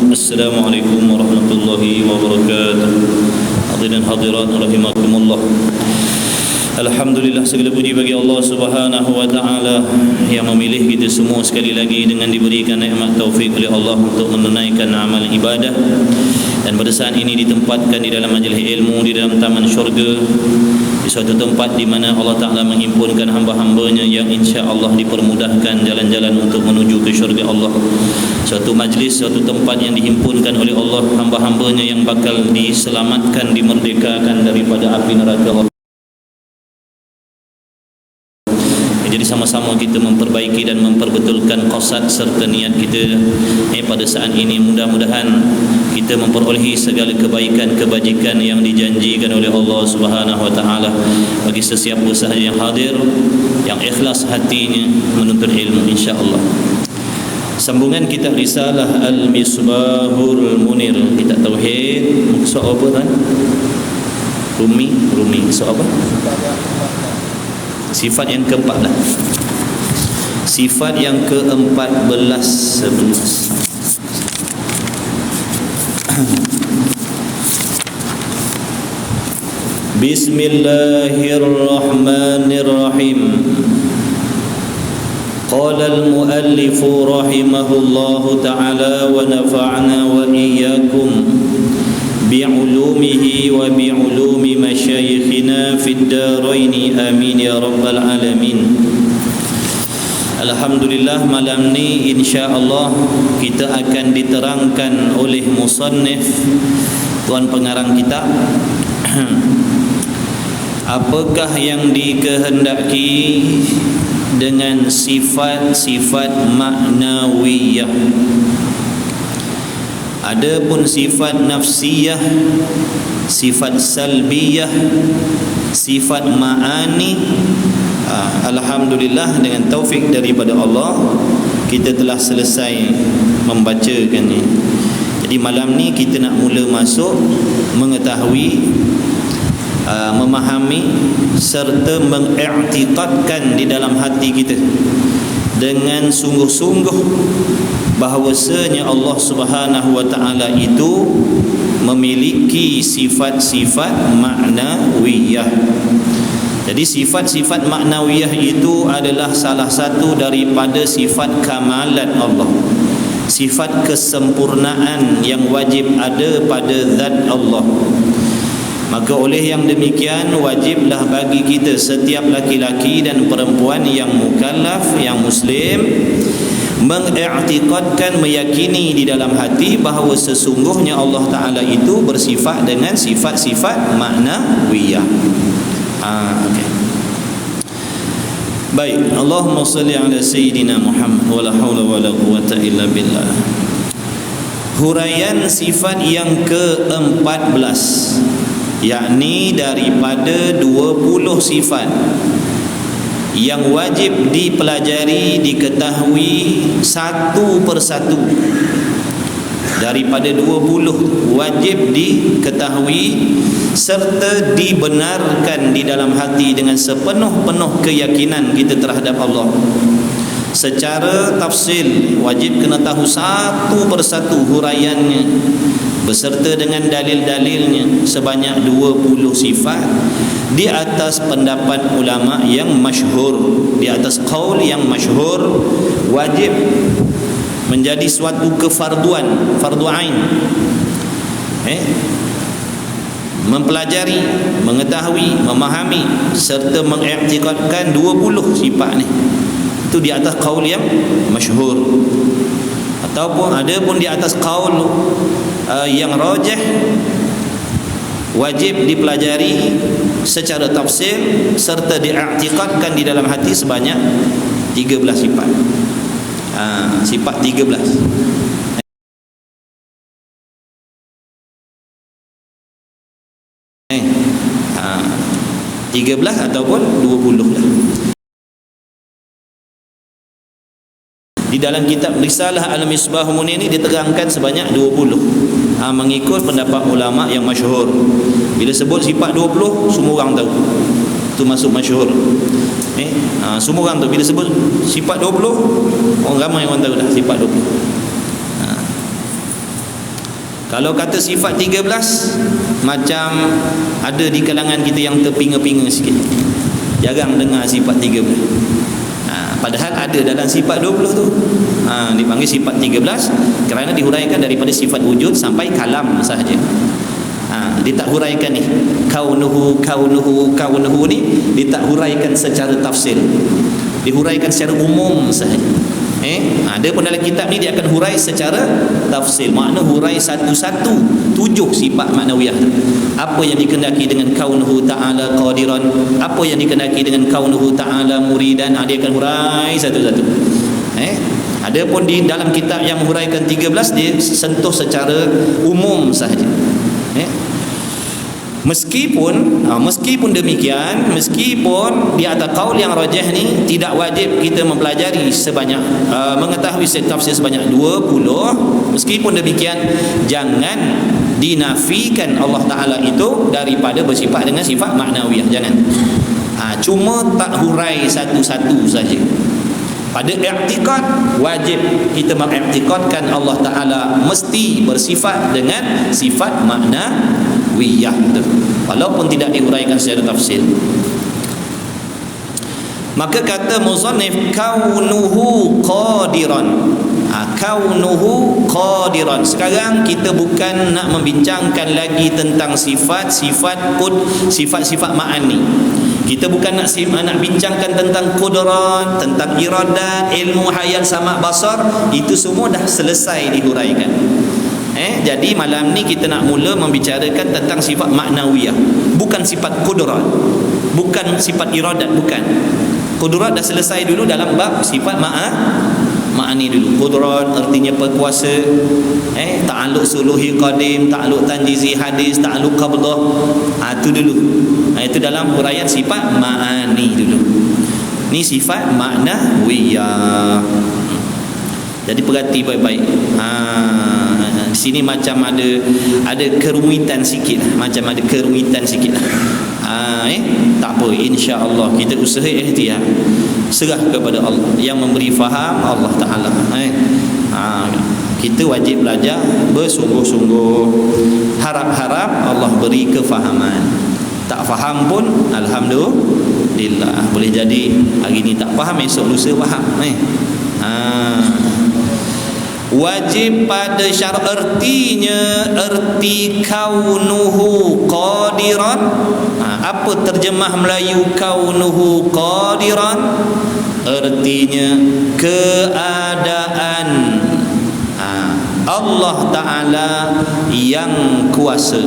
Assalamualaikum warahmatullahi wabarakatuh. Hadirin hadirat rahimakumullah. Alhamdulillah, segala puji bagi Allah Subhanahu wa taala yang memilih kita semua sekali lagi dengan diberikan nikmat taufik oleh Allah untuk menunaikan amal ibadah, dan pada saat ini ditempatkan di dalam majlis ilmu di dalam taman syurga, di suatu tempat di mana Allah Taala menghimpunkan hamba-hambanya yang insya-Allah dipermudahkan jalan-jalan untuk menuju ke syurga Allah. Suatu majlis, suatu tempat yang dihimpunkan oleh Allah hamba-hambanya yang bakal diselamatkan, dimerdekakan daripada api neraka Allah. Jadi sama-sama kita memperbaiki dan memperbetulkan qasad serta niat kita pada saat ini. Mudah-mudahan kita memperolehi segala kebaikan kebajikan yang dijanjikan oleh Allah Subhanahu wa taala bagi sesiapa sahaja yang hadir, yang ikhlas hatinya menuntut ilmu, insya-Allah. Sambungan kitab Risalah Al-Misbahul Munir, kitab tauhid, muka apa kan? Rumi so apa? Sifat yang ke-14. Sifat yang ke-14. Bismillahirrahmanirrahim. Qala al-muallif rahimahullahu ta'ala wa nafa'na wa iyyakum bi'ulumihi wa bi'ulumi masyayikhina fid daraini amin ya rabbal alamin. Alhamdulillah, malam ni insya-Allah kita akan diterangkan oleh musannif, tuan pengarang kitab, apakah yang dikehendaki dengan sifat-sifat maknawiyah. Adapun sifat nafsiyah, sifat salbiyah, sifat ma'ani, alhamdulillah dengan taufik daripada Allah kita telah selesai membacakannya. Jadi malam ni kita nak mula masuk mengetahui, memahami serta mengiktikadkan di dalam hati kita dengan sungguh-sungguh bahawasanya Allah Subhanahu wa taala itu memiliki sifat-sifat maknawiyah. Jadi sifat-sifat maknawiyah itu adalah salah satu daripada sifat kamalat Allah, sifat kesempurnaan yang wajib ada pada zat Allah. Maka oleh yang demikian wajiblah bagi kita setiap laki-laki dan perempuan yang mukallaf, yang muslim, mengiktikadkan, meyakini di dalam hati bahawa sesungguhnya Allah Ta'ala itu bersifat dengan sifat-sifat maknawiyah. Okay. Baik, Allahumma salli ala Sayyidina Muhammad wa la hawla wa la quwata illa billah. Huraian sifat yang ke-14, yakni daripada 20 sifat yang wajib dipelajari, diketahui satu persatu. Daripada 20 wajib diketahui serta dibenarkan di dalam hati dengan sepenuh-penuh keyakinan kita terhadap Allah. Secara tafsil wajib kena tahu satu persatu huraiannya beserta dengan dalil-dalilnya sebanyak 20 sifat di atas pendapat ulama yang masyhur, di atas qaul yang masyhur. Wajib menjadi suatu kefarduan, fardu ain, mempelajari, mengetahui, memahami serta mengiktikadkan 20 sifat ni. Itu di atas qaul yang masyhur. Ataupun ada pun di atas qaul yang rajih, wajib dipelajari secara tafsir serta diiktikadkan di dalam hati sebanyak 13 sifat. Sifat 13. 13 ataupun 20 lah. Di dalam kitab Risalah Al-Misbahul Munir ini diterangkan sebanyak 20. Mengikut pendapat ulama yang masyhur. Bila sebut sifat 20, semua orang tahu. Itu masuk masyhur. Semua orang tahu. Bila sebut sifat 20, orang ramai orang tahu dah sifat 20. Kalau kata sifat 13, macam ada di kalangan kita yang terpinga-pinga sikit. Jarang dengar sifat 13. Padahal ada dalam sifat 20 tu. Dipanggil sifat 13 kerana dihuraikan daripada sifat wujud sampai kalam sahaja. Dia tak huraikan ni kaunuhu ni, dia tak huraikan secara tafsir, dihuraikan secara umum sahaja. Ada pun dalam kitab ni dia akan hurai secara tafsir, makna hurai satu-satu 7 sifat maknawiyah. Apa yang dikendaki dengan kaunuhu ta'ala qadiran, apa yang dikendaki dengan kaunuhu ta'ala muridan, dia akan hurai satu-satu. Ada pun di dalam kitab yang menghuraikan 13, dia sentuh secara umum sahaja. Meskipun demikian, meskipun di atas qaul yang rajih ni tidak wajib kita mempelajari sebanyak mengetahui tafsir sebanyak 20, meskipun demikian jangan dinafikan Allah Ta'ala itu daripada bersifat dengan sifat maknawiyah, jangan. Cuma tak hurai satu-satu saja. Pada i'tiqad wajib kita mengiktikadkan Allah Ta'ala mesti bersifat dengan sifat maknawiyah tu, walaupun tidak dihuraikan secara tafsir. Maka kata musannif kaunuhu qadiran. Kaunuhu qadiran. Sekarang kita bukan nak membincangkan lagi tentang sifat-sifat ma'ani. Kita bukan nak bincangkan tentang qudrat, tentang iradat, ilmu, hayat, sama, basar. Itu semua dah selesai dihuraikan. Jadi malam ni kita nak mula membicarakan tentang sifat maknawiyah, bukan sifat qudrat, bukan sifat iradat, bukan. Qudrat dah selesai dulu dalam bab sifat ma'ani dulu. Qudrat artinya berkuasa, ta'alluq suluhi qadim, ta'alluq tanjizi hadis, ta'alluq qabdah. Itu dulu. Itu dalam huraian sifat ma'ani dulu. Ni sifat maknawiyah. Jadi perhati baik-baik. Di sini macam ada kerumitan sikit, macam ada kerumitan sikit. Tak apa, insya-Allah kita usaha ikhtiar, serah kepada Allah yang memberi faham, Allah Ta'ala. Kita wajib belajar bersungguh-sungguh, harap-harap Allah beri kefahaman. Tak faham pun alhamdulillah, boleh jadi hari ni tak faham, esok lusa faham. Wajib pada syarat erti kaunuhu qadiran. Apa terjemah Melayu kaunuhu qadiran? Ertinya keadaan Allah Ta'ala yang kuasa.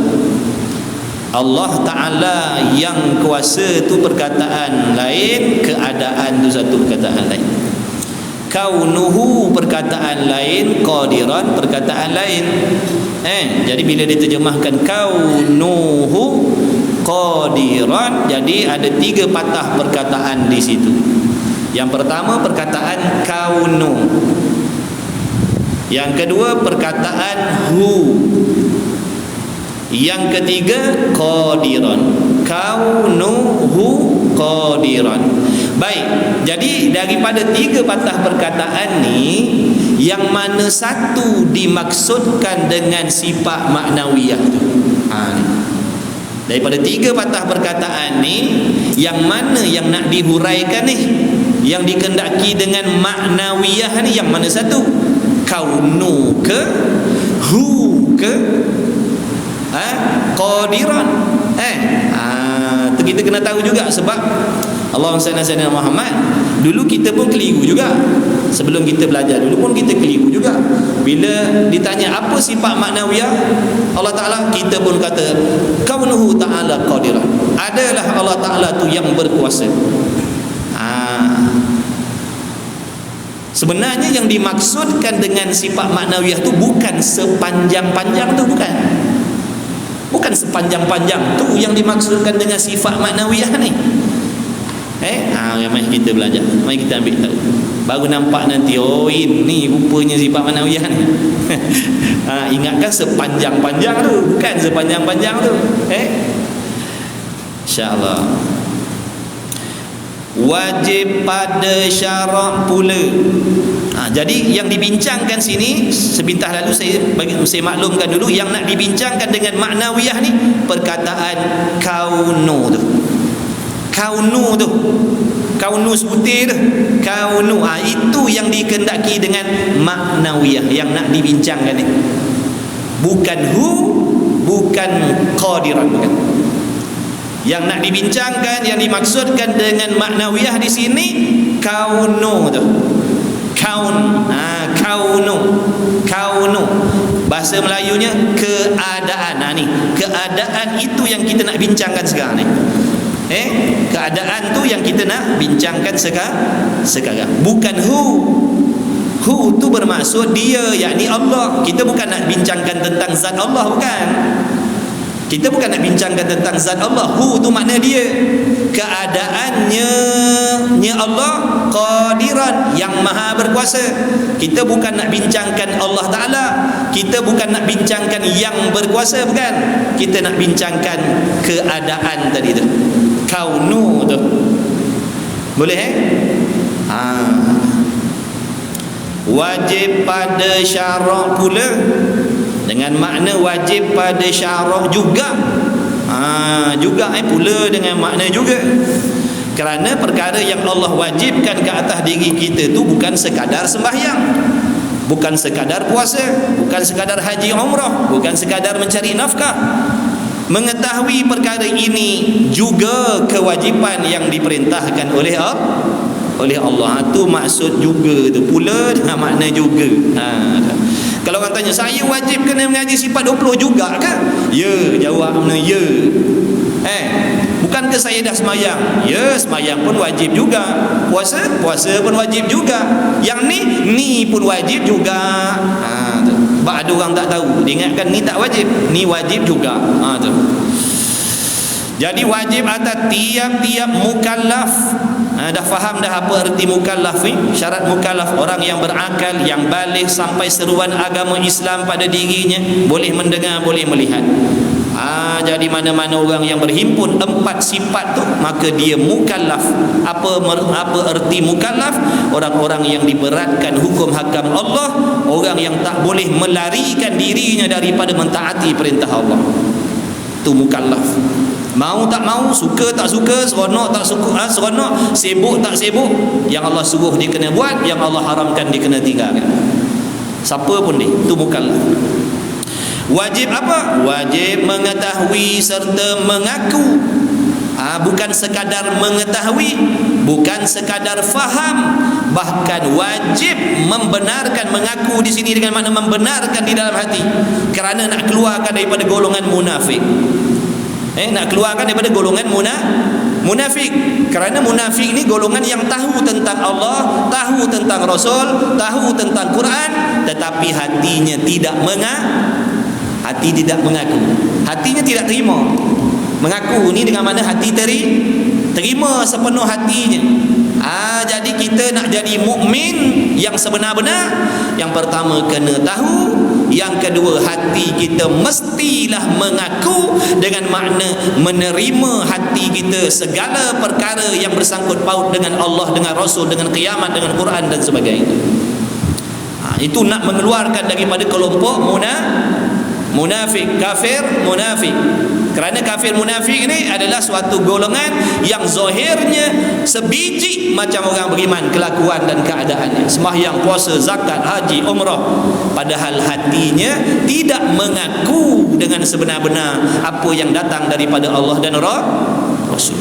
Allah Ta'ala yang kuasa tu perkataan lain, keadaan tu satu perkataan lain. Kaunuhu perkataan lain, qadiran perkataan lain. Jadi bila diterjemahkan kaunuhu qadiran, jadi ada 3 patah perkataan di situ. Yang pertama perkataan kaunu, yang kedua perkataan hu, yang ketiga qadiran. Kaunuhu qadiran. Baik, jadi daripada 3 patah perkataan ni, yang mana satu dimaksudkan dengan sifat maknawiyah tu? Daripada 3 patah perkataan ni, yang mana yang nak dihuraikan ni, yang dikendaki dengan maknawiyah ni, yang mana satu? Kaunu ke hu ke qadiran? Kita kena tahu juga, sebab Allahumma salli ala sayyidina Muhammad, dulu kita pun keliru juga. Sebelum kita belajar dulu pun kita keliru juga. Bila ditanya apa sifat maknawiyah Allah Ta'ala, kita pun kata kaunuhu ta'ala qadiran. Adalah Allah Ta'ala tu yang berkuasa. Sebenarnya yang dimaksudkan dengan sifat maknawiyah tu bukan sepanjang-panjang tu, bukan. Bukan sepanjang-panjang tu yang dimaksudkan dengan sifat maknawiyah ni. Mari kita belajar, mari kita ambil tahu, baru nampak nanti, oh ini rupanya sifat maknawiyah ni. Ingatkan sepanjang-panjang tu, bukan sepanjang-panjang tu. InsyaAllah. wajib pada syarak pula. Jadi yang dibincangkan sini sebentar lalu saya maklumkan dulu, yang nak dibincangkan dengan maknawiyah ni perkataan kaunu tu. Kaunu sebutir tu. Kaunu. Itu yang dikehendaki dengan maknawiyah yang nak dibincangkan ni. Bukan bukan qadiran, bukan. Yang nak dibincangkan, yang dimaksudkan dengan maknawiyah di sini kaunu tu. Kaunu. Bahasa Melayunya keadaan. Ni keadaan itu yang kita nak bincangkan sekarang ni. Keadaan tu yang kita nak bincangkan sekarang. Bukan hu tu bermaksud dia, yakni Allah. Kita bukan nak bincangkan tentang zat Allah, bukan. Kita bukan nak bincangkan tentang zat Allah. Hu tu makna dia. Keadaannya Allah qadiran, yang maha berkuasa. Kita bukan nak bincangkan Allah Ta'ala. Kita bukan nak bincangkan yang berkuasa, bukan. Kita nak bincangkan keadaan tadi tu. Kaunu tu. Boleh wajib pada syarak pula, dengan makna wajib pada syarak juga. Pula dengan makna juga. Kerana perkara yang Allah wajibkan ke atas diri kita tu bukan sekadar sembahyang, bukan sekadar puasa, bukan sekadar haji umrah, bukan sekadar mencari nafkah. Mengetahui perkara ini juga kewajipan yang diperintahkan oleh Allah. Itu maksud juga tu, pula dengan makna juga. Kalau orang tanya, saya wajib kena mengaji sifat 20 juga ke? Ya, jawabnya ya. Bukankah saya dah semayang? Ya, semayang pun wajib juga. Puasa pun wajib juga. Yang ni pun wajib juga. Ada orang tak tahu, dia ingatkan ni tak wajib, ni wajib juga. Jadi wajib atas tiap-tiap mukallaf. Dah faham dah apa erti mukallaf ni? Syarat mukallaf, orang yang berakal, yang balik sampai seruan agama Islam pada dirinya, boleh mendengar, boleh melihat. Jadi mana-mana orang yang berhimpun 4 sifat tu, maka dia mukallaf. Apa erti mukallaf? Orang-orang yang diberatkan hukum hakam Allah, orang yang tak boleh melarikan dirinya daripada mentaati perintah Allah. Itu mukallaf. Mau tak mau, suka tak suka, seronok tak suka, seronok, sibuk tak sibuk, yang Allah suruh dia kena buat, yang Allah haramkan dia kena tinggalkan. Siapa pun dia, itu mukallaf. Wajib apa? Wajib mengetahui serta mengaku. Bukan sekadar mengetahui, bukan sekadar faham, bahkan wajib membenarkan. Mengaku di sini dengan makna membenarkan di dalam hati, kerana nak keluarkan daripada golongan munafik. Nak keluarkan daripada golongan munafik. Kerana munafik ni golongan yang tahu tentang Allah, tahu tentang Rasul, tahu tentang Quran, tetapi hatinya tidak mengaku. Hatinya tidak terima. Mengaku ni dengan mana hati terima sepenuh hatinya. Jadi kita nak jadi mukmin yang sebenar-benar, yang pertama kena tahu, yang kedua hati kita mestilah mengaku, dengan makna menerima hati kita segala perkara yang bersangkut paut dengan Allah, dengan Rasul, dengan kiamat, dengan Quran dan sebagainya. Itu nak mengeluarkan daripada kelompok munafik, kafir munafik. Kerana kafir munafik ini adalah suatu golongan yang zahirnya sebiji macam orang beriman, kelakuan dan keadaannya, sembahyang, puasa, zakat, haji, umrah, padahal hatinya tidak mengaku dengan sebenar-benar apa yang datang daripada Allah dan Rasul.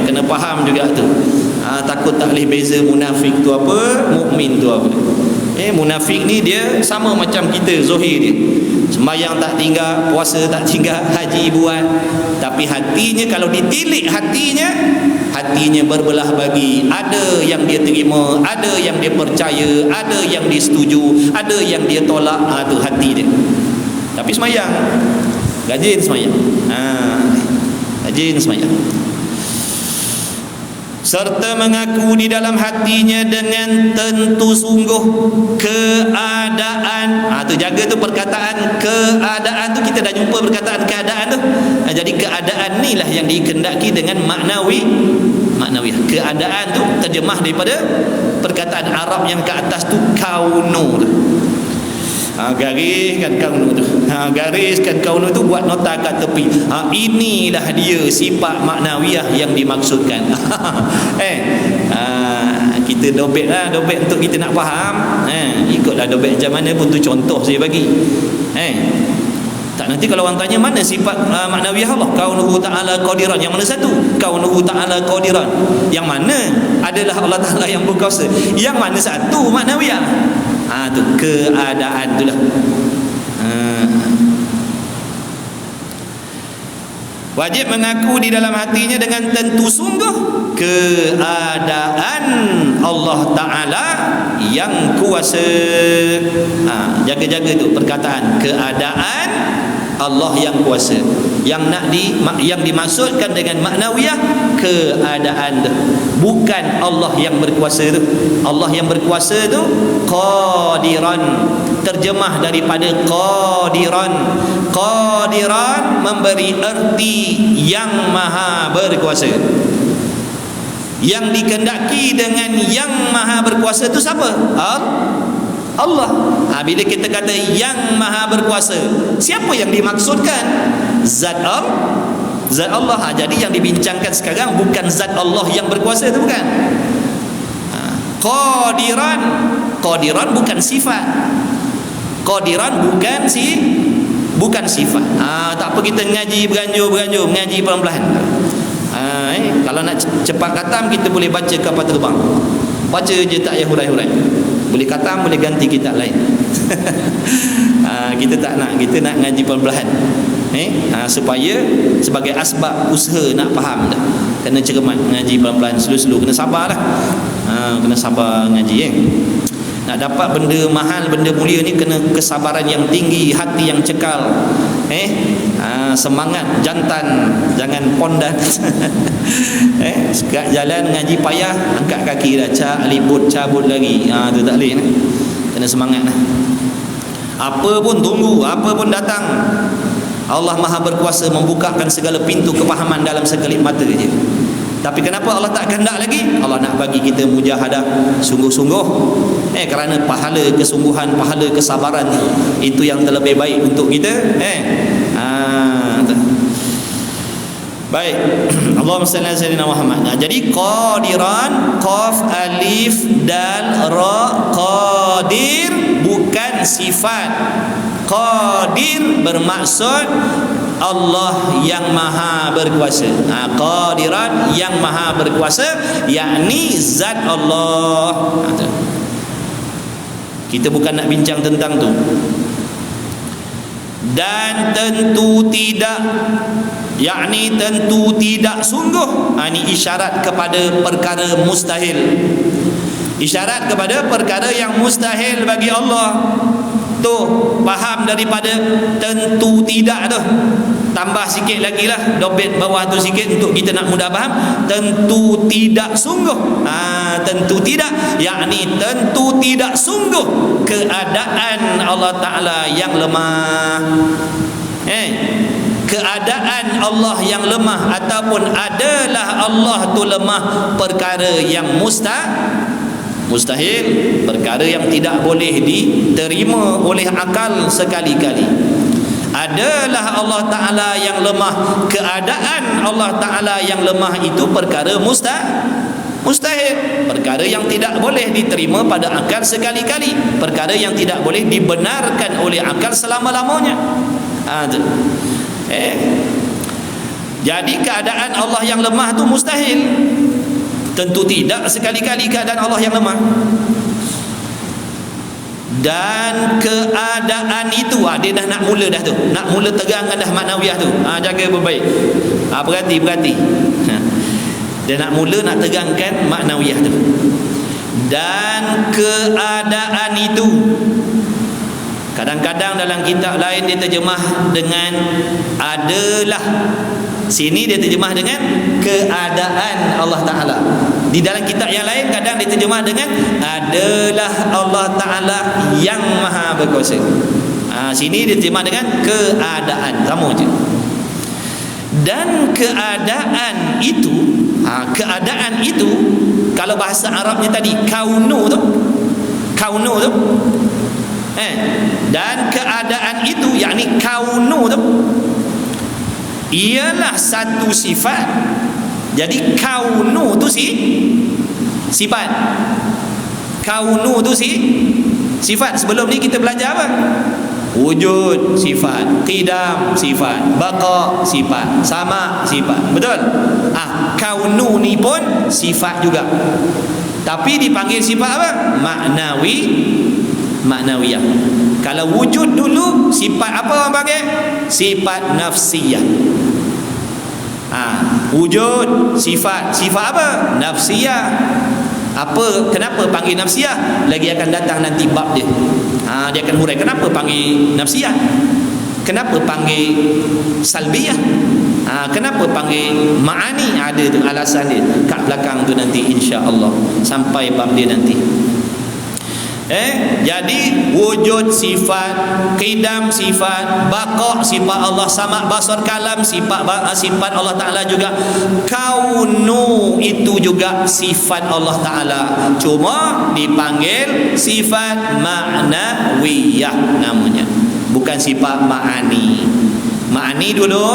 Kena faham juga tu. Takut tak boleh beza munafik tu apa, mukmin tu apa. Munafik ni dia sama macam kita, zahir dia, sembahyang tak tinggal, puasa tak tinggal, haji buat, tapi hatinya kalau ditilik hatinya berbelah bagi. Ada yang dia terima, ada yang dia percaya, ada yang dia setuju, ada yang dia tolak. Tu hati dia. Tapi sembahyang, rajin sembahyang, rajin sembahyang, serta mengaku di dalam hatinya dengan tentu sungguh keadaan. Tu jaga tu perkataan keadaan tu, kita dah jumpa perkataan keadaan tu. Jadi keadaan ni lah yang dikehendaki dengan maknawiyah. Keadaan tu terjemah daripada perkataan Arab yang ke atas tu kaunu. Gariskan kaunu tu. Gariskan kaunu tu, buat nota kat tepi. Inilah dia sifat maknawiyah yang dimaksudkan. Kita dobek untuk kita nak faham. Ikutlah dobek macam mana pun, tu contoh saya bagi. Tak, nanti kalau orang tanya mana sifat maknawiyah Allah, kaunuhu ta'ala qadiran, yang mana satu? Kaunuhu ta'ala qadiran, yang mana adalah Allah Ta'ala yang berkuasa, yang mana satu maknawiyah? Tu keadaan tu lah. Wajib mengaku di dalam hatinya dengan tentu sungguh keadaan Allah Ta'ala yang kuasa. Jaga-jaga tu perkataan keadaan Allah yang kuasa. Yang dimaksudkan dengan maknawiyah keadaan tu, bukan Allah yang berkuasa tu. Allah yang berkuasa tu qadiran, terjemah daripada qadiran. Qadiran memberi erti yang maha berkuasa. Yang dikehendaki dengan yang maha berkuasa tu siapa? Allah. Bila kita kata yang maha berkuasa, siapa yang dimaksudkan? Zat Allah. Jadi yang dibincangkan sekarang bukan zat Allah yang berkuasa itu, bukan. Qadiran bukan sifat. Qadiran bukan sifat. Tak apa kita ngaji beranjur, ngaji pelan-pelan. Kalau nak cepat khatam, kita boleh baca kapal terbang. Baca je tak payah hurai-hurai. Boleh khatam, boleh ganti kitab lain. Kita tak nak, kita nak ngaji pelan-pelan. Supaya sebagai asbab usaha nak faham dah. Kena cermat ngaji pelan-pelan, slow-slow, kena sabar dah. Kena sabar ngaji. Nak dapat benda mahal, benda mulia ni kena kesabaran yang tinggi, hati yang cekal. Semangat jantan, jangan pondan. Sekat jalan ngaji payah, angkat kaki dah, cabut lagi. Tu tak boleh. Kena semangat lah. Apa pun tunggu, apa pun datang. Allah Maha berkuasa membukakan segala pintu kepahaman dalam sekelip mata je. Tapi kenapa Allah tak kehendak lagi? Allah nak bagi kita mujahadah sungguh-sungguh. Kerana pahala kesungguhan, pahala kesabaran itu yang terlebih baik untuk kita. Baik. Allahumma salli ala sayyidina Muhammad. Jadi qadiran, qaf alif dal ra, qadir bukan sifat. Qadir bermaksud Allah yang maha berkuasa. Qadiran yang maha berkuasa, yakni zat Allah. Kita bukan nak bincang tentang tu. Dan tentu tidak, yakni tentu tidak sungguh. Ini isyarat kepada perkara mustahil. Isyarat kepada perkara yang mustahil bagi Allah. Tu faham daripada tentu tidak tu. Tambah sikit lagi lah, dobet bawah tu sikit untuk kita nak mudah faham. Tentu tidak sungguh. Tentu tidak, yakni tentu tidak sungguh keadaan Allah Ta'ala yang lemah. Keadaan Allah yang lemah ataupun adalah Allah tu lemah, perkara yang mustahil, perkara yang tidak boleh diterima oleh akal sekali-kali. Adalah Allah Ta'ala yang lemah, keadaan Allah Ta'ala yang lemah itu perkara mustahil, perkara yang tidak boleh diterima pada akal sekali-kali, perkara yang tidak boleh dibenarkan oleh akal selama-lamanya. Jadi keadaan Allah yang lemah itu mustahil. Tentu tidak sekali-kali keadaan Allah yang lemah. Dan keadaan itu, dia dah nak mula dah tu. Nak mula terangkan dah maknawiyah tu. Jaga berbaik. Berhati. Dia nak mula nak terangkan maknawiyah tu. Dan keadaan itu, kadang-kadang dalam kitab lain dia terjemah dengan adalah. Sini dia terjemah dengan keadaan Allah Ta'ala. Di dalam kitab yang lain kadang dia terjemah dengan adalah Allah Ta'ala yang maha berkuasa. Sini dia terjemah dengan keadaan. Sama je. Dan keadaan itu, Keadaan itu, kalau bahasa Arabnya tadi kaunu tu, dan keadaan itu, yakni kaunu tu, ialah satu sifat. Jadi kaunu tu sifat. Kaunu tu sifat. Sebelum ni kita belajar apa? Wujud sifat, qidam sifat, baqa sifat, sama sifat. Betul? Kaunu ni pun sifat juga. Tapi dipanggil sifat apa? Maknawiyah. Kalau wujud dulu, sifat apa orang panggil? Sifat nafsiyah. Wujud sifat apa? Nafsiyah. Kenapa panggil nafsiyah? Lagi akan datang nanti bab dia. Dia akan hurai kenapa panggil nafsiyah, kenapa panggil salbiyah, kenapa panggil ma'ani. Ada tu alasan dia kat belakang tu nanti, insya-Allah sampai bab dia nanti. Jadi wujud sifat, qidam sifat, baqa sifat Allah, sama basar kalam sifat Allah Ta'ala juga, kaunu itu juga sifat Allah Ta'ala, cuma dipanggil sifat ma'nawiyah namanya, bukan sifat ma'ani. Ma'ani dulu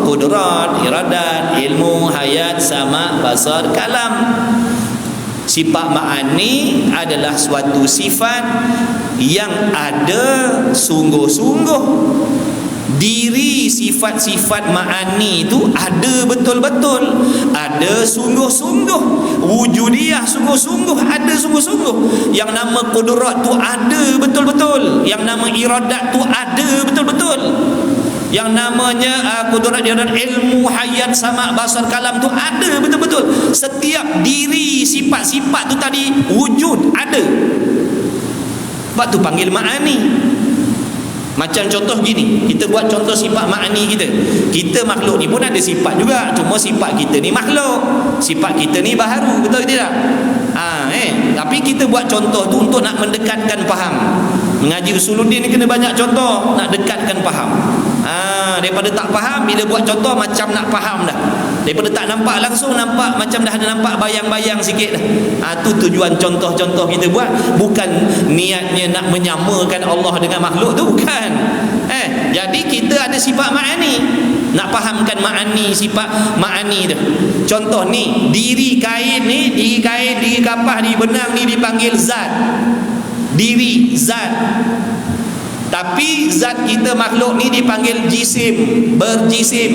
qudrat, iradat, ilmu, hayat, sama basar kalam. Sifat ma'ani adalah suatu sifat yang ada sungguh-sungguh. Diri sifat-sifat ma'ani itu ada betul-betul, ada sungguh-sungguh. Wujudiyah sungguh-sungguh, ada sungguh-sungguh. Yang nama qudrat tu ada betul-betul, yang nama iradat tu ada betul-betul, yang namanya qudrat, iradat, ilmu, hayat, sama basar kalam tu ada betul-betul. Setiap diri sifat-sifat tu tadi wujud ada. Sebab tu panggil ma'ani. Macam contoh gini, kita buat contoh sifat ma'ani kita. Kita makhluk ni pun ada sifat juga, cuma sifat kita ni makhluk, sifat kita ni baharu, betul tidak? Tapi kita buat contoh tu untuk nak mendekatkan faham. Mengaji Usuluddin ni kena banyak contoh, nak dekatkan faham. Daripada tak faham, bila buat contoh macam nak faham dah. Daripada tak nampak langsung, nampak macam dah ada nampak bayang-bayang sikit dah. Tu tujuan contoh-contoh kita buat. Bukan niatnya nak menyamakan Allah dengan makhluk tu, bukan. Jadi kita ada sifat ma'ani, nak fahamkan ma'ani, sifat ma'ani tu. Contoh ni, diri kain ni, diri kapas, diri benang ni dipanggil zat. Diri zat. Tapi zat kita makhluk ni dipanggil jisim, berjisim.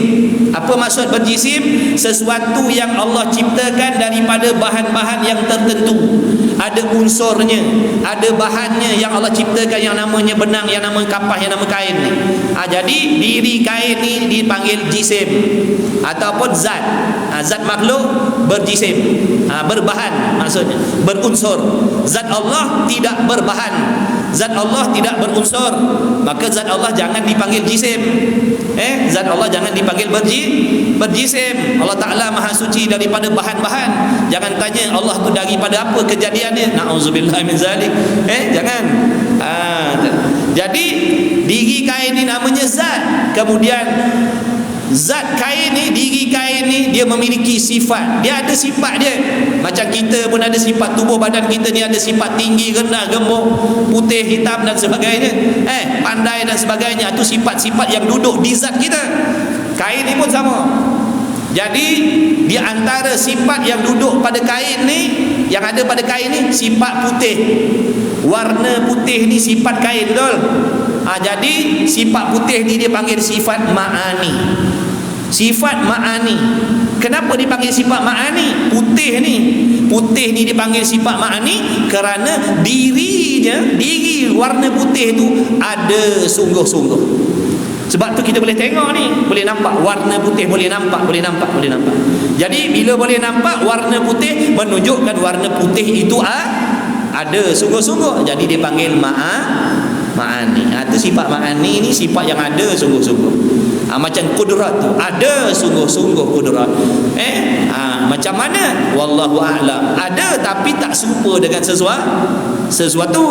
Apa maksud berjisim? Sesuatu yang Allah ciptakan daripada bahan-bahan yang tertentu. Ada unsurnya, ada bahannya yang Allah ciptakan, yang namanya benang, yang namanya kapas, yang nama kain ni. Jadi diri kain ni dipanggil jisim ataupun zat. Zat makhluk berjisim, berbahan maksudnya, berunsur. Zat Allah tidak berbahan, zat Allah tidak berunsur, maka zat Allah jangan dipanggil jisim. Zat Allah jangan dipanggil berjisim. Allah Ta'ala maha suci daripada bahan-bahan. Jangan tanya Allah tu daripada apa kejadiannya, na'udzubillah min zalik. Jangan. Jadi diri kain ni namanya zat. Kemudian zat kain ni, diri kain ni, dia memiliki sifat. Dia ada sifat dia. Macam kita pun ada sifat. Tubuh badan kita ni ada sifat tinggi, rendah, gemuk, putih, hitam dan sebagainya. Pandai dan sebagainya. Itu sifat-sifat yang duduk di zat kita. Kain ni pun sama. Jadi di antara sifat yang duduk pada kain ni, yang ada pada kain ni, sifat putih. Warna putih ni sifat kain, betul? Jadi sifat putih ni dia panggil sifat ma'ani. Sifat ma'ani. Kenapa dipanggil sifat ma'ani? Putih ni dipanggil sifat ma'ani kerana dirinya, diri warna putih tu ada sungguh-sungguh. Sebab tu kita boleh tengok ni, boleh nampak warna putih, boleh nampak. Jadi bila boleh nampak warna putih, menunjukkan warna putih itu ada sungguh-sungguh. Jadi dia panggil ma'ani. Itu tu sifat ma'ani ni sifat yang ada sungguh-sungguh. Macam kudrat tu ada sungguh-sungguh kudrat. Macam mana? Wallahu a'lam. Ada tapi tak serupa dengan sesuatu.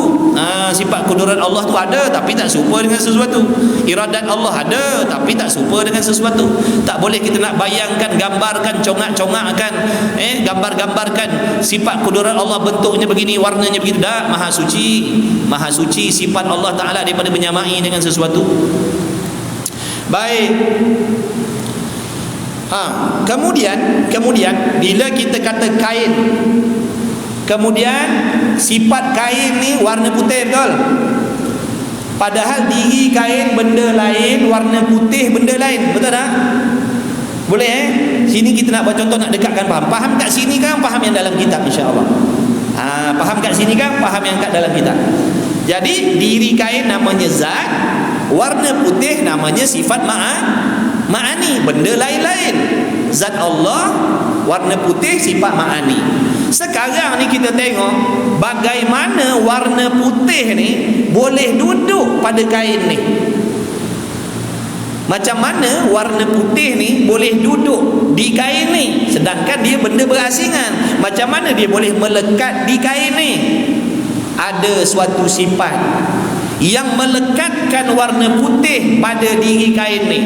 Sifat kudrat Allah tu ada tapi tak serupa dengan sesuatu. Iradat Allah ada tapi tak serupa dengan sesuatu. Tak boleh kita nak bayangkan, gambarkan, congak-congakkan, gambar-gambarkan sifat kudrat Allah bentuknya begini, warnanya begitu. Tak, maha suci. Maha suci sifat Allah Ta'ala daripada menyamai dengan sesuatu. Baik. Kemudian bila kita kata kain, kemudian sifat kain ni warna putih, betul? Padahal diri kain benda lain, warna putih benda lain, betul tak? Boleh Sini kita nak buat contoh, nak dekatkan faham kat sini kan, faham yang dalam kitab insya-Allah. Faham kat sini kan, faham yang kat dalam kitab. Jadi diri kain namanya zat, warna putih namanya sifat ma'ani, benda lain-lain. Zat Allah, warna putih sifat ma'ani. Sekarang ni kita tengok bagaimana warna putih ni boleh duduk pada kain ni. Macam mana warna putih ni boleh duduk di kain ni, sedangkan dia benda berasingan. Macam mana dia boleh melekat di kain ni? Ada suatu sifat yang melekatkan warna putih pada diri kain ni,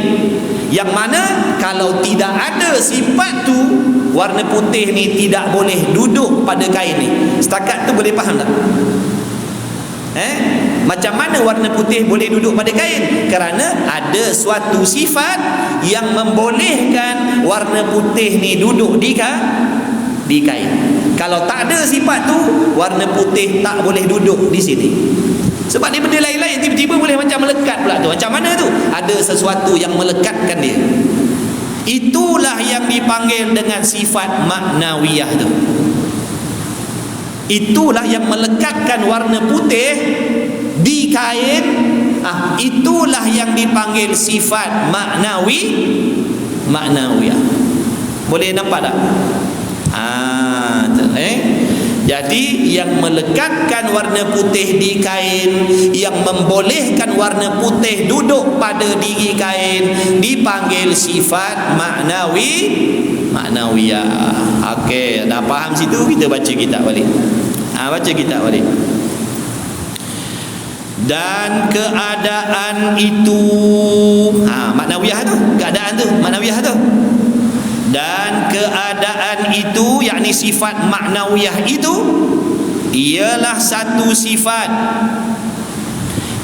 yang mana kalau tidak ada sifat tu, warna putih ni tidak boleh duduk pada kain ni. Setakat tu boleh faham tak? Macam mana warna putih boleh duduk pada kain? Kerana ada suatu sifat yang membolehkan warna putih ni duduk di kain. Kalau tak ada sifat tu, warna putih tak boleh duduk di sini. Sebab dia benda lain-lain tiba-tiba boleh macam melekat pula tu. Macam mana tu? Ada sesuatu yang melekatkan dia. Itulah yang dipanggil dengan sifat maknawiyah tu. Itulah yang melekatkan warna putih di kain. Itulah yang dipanggil sifat maknawiyah. Boleh nampak tak? Jadi yang melekatkan warna putih di kain, yang membolehkan warna putih duduk pada diri kain, dipanggil sifat maknawiyah. Okey, dah faham situ, kita baca kitab balik. Baca kitab balik. Dan keadaan itu, maknawiyah tu, keadaan tu, maknawiyah tu. Dan keadaan itu, yakni sifat maknawiyah itu, ialah satu sifat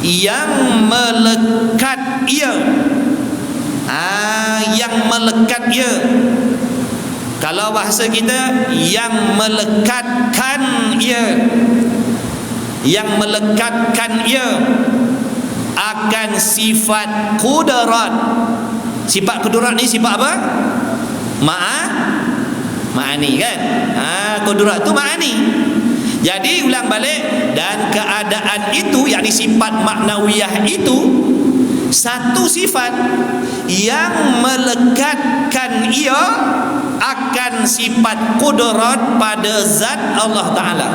yang melekat ia. Yang melekat ia. Kalau bahasa kita, yang melekatkan ia. Yang melekatkan ia akan sifat kudrat. Sifat kudrat ni sifat apa? Ma'ani kan? Kudrat tu ma'ani. Jadi ulang balik, dan keadaan itu, yakni sifat maknawiyah itu, satu sifat yang melekatkan ia akan sifat kudrat pada zat Allah Ta'ala.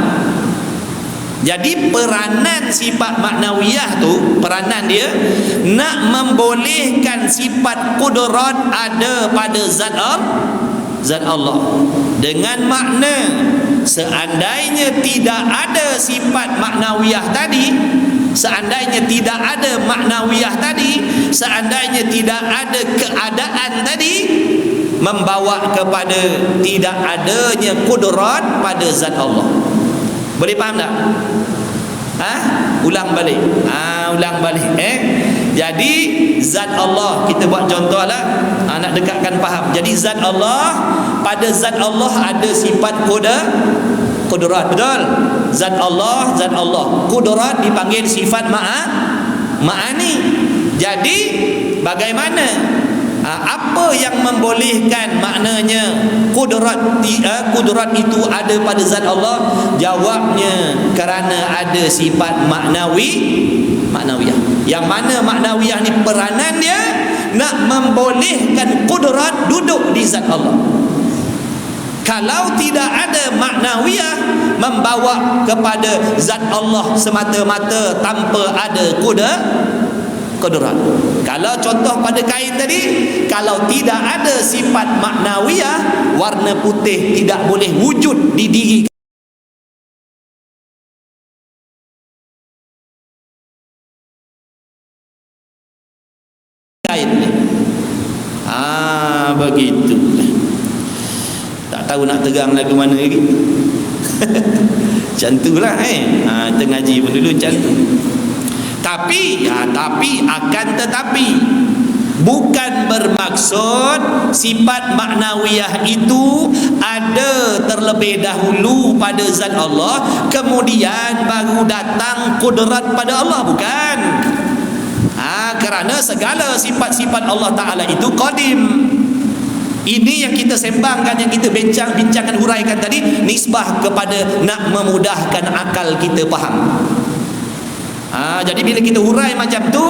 Jadi peranan sifat maknawiyah tu, peranan dia nak membolehkan sifat kudrat ada pada zat Allah. Dengan makna seandainya tidak ada sifat maknawiyah tadi, seandainya tidak ada maknawiyah tadi, seandainya tidak ada keadaan tadi, membawa kepada tidak adanya kudrat pada zat Allah. Boleh faham tak? Ulang balik. Ulang balik. Jadi zat Allah, kita buat contoh lah, nak dekatkan faham. Jadi zat Allah, pada zat Allah ada sifat kudrat, betul? Zat Allah, kudrat dipanggil sifat ma'ani. Jadi bagaimana? Apa yang membolehkan maknanya kudrat itu ada pada zat Allah? Jawabnya kerana ada sifat maknawiyah. Yang mana maknawiyah ni peranan dia nak membolehkan kudrat duduk di zat Allah. Kalau tidak ada maknawiyah, membawa kepada zat Allah semata-mata tanpa ada Qudrat. Kalau contoh pada kain tadi, kalau tidak ada sifat maknawiyah, warna putih tidak boleh wujud di diri kain ni. Begitu. Tak tahu nak tegang lagu mana lagi. Macam itulah kita ngaji pun dulu macam tu. Tapi akan tetapi bukan bermaksud sifat maknawiyah itu ada terlebih dahulu pada zat Allah, kemudian baru datang kudrat pada Allah, bukan. Kerana segala sifat-sifat Allah Ta'ala itu qadim. Ini yang kita sembangkan, yang kita bincangkan, huraikan tadi, nisbah kepada nak memudahkan akal kita faham. Jadi bila kita hurai macam tu,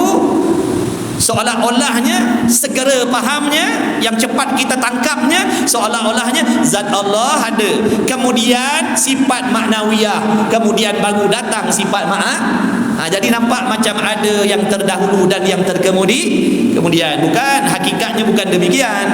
seolah-olahnya segera fahamnya, yang cepat kita tangkapnya, seolah-olahnya zat Allah ada, kemudian sifat maknawiyah, kemudian baru datang sifat jadi nampak macam ada yang terdahulu dan yang kemudian. Bukan, hakikatnya bukan demikian.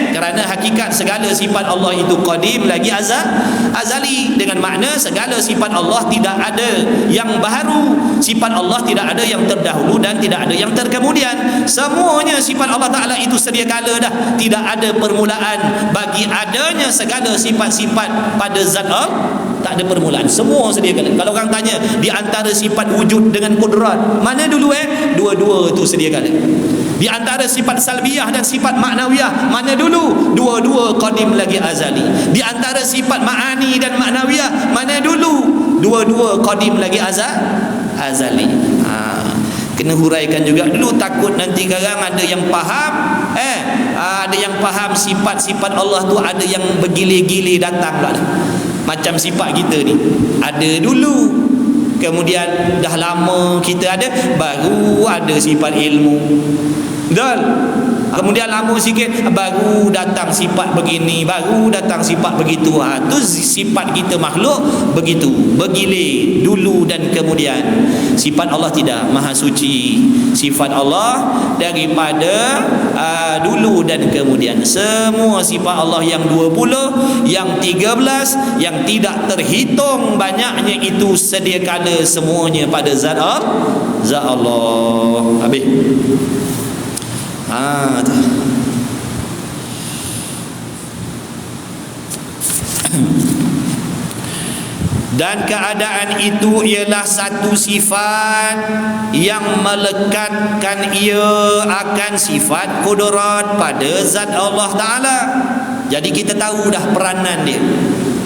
Kerana hakikat segala sifat Allah itu qadim lagi azali, dengan makna segala sifat Allah tidak ada yang baru, sifat Allah tidak ada yang terdahulu dan tidak ada yang terkemudian. Semuanya sifat Allah Ta'ala itu sedia kala dah, tidak ada permulaan bagi adanya segala sifat-sifat pada zat Allah. Tak ada permulaan, semua sedia kala. Kalau orang tanya di antara sifat wujud dengan kudrat, mana dulu dua-dua tu sedia kala. Di antara sifat salbiyah dan sifat maknawiyah, mana dulu? Dua-dua qadim lagi azali. Di antara sifat ma'ani dan maknawiyah, mana dulu? Dua-dua qadim lagi azali. Kena huraikan juga dulu, takut nanti kadang ada yang faham ada yang faham sifat-sifat Allah tu ada yang bergilir-gilir datang pula. Macam sifat kita ni ada dulu, kemudian dah lama kita ada, baru ada sifat ilmu, betul? Kemudian lama sikit baru datang sifat begini, baru datang sifat begitu. Tu sifat kita makhluk begitu, bergilir dulu dan kemudian. Sifat Allah tidak, maha suci. Sifat Allah daripada dulu dan kemudian. Semua sifat Allah yang 20, yang 13, yang tidak terhitung banyaknya itu sedia kala semuanya pada zat Allah. Habis. Dan keadaan itu ialah satu sifat yang melekatkan ia akan sifat kudrat pada zat Allah Ta'ala. Jadi kita tahu dah peranan dia.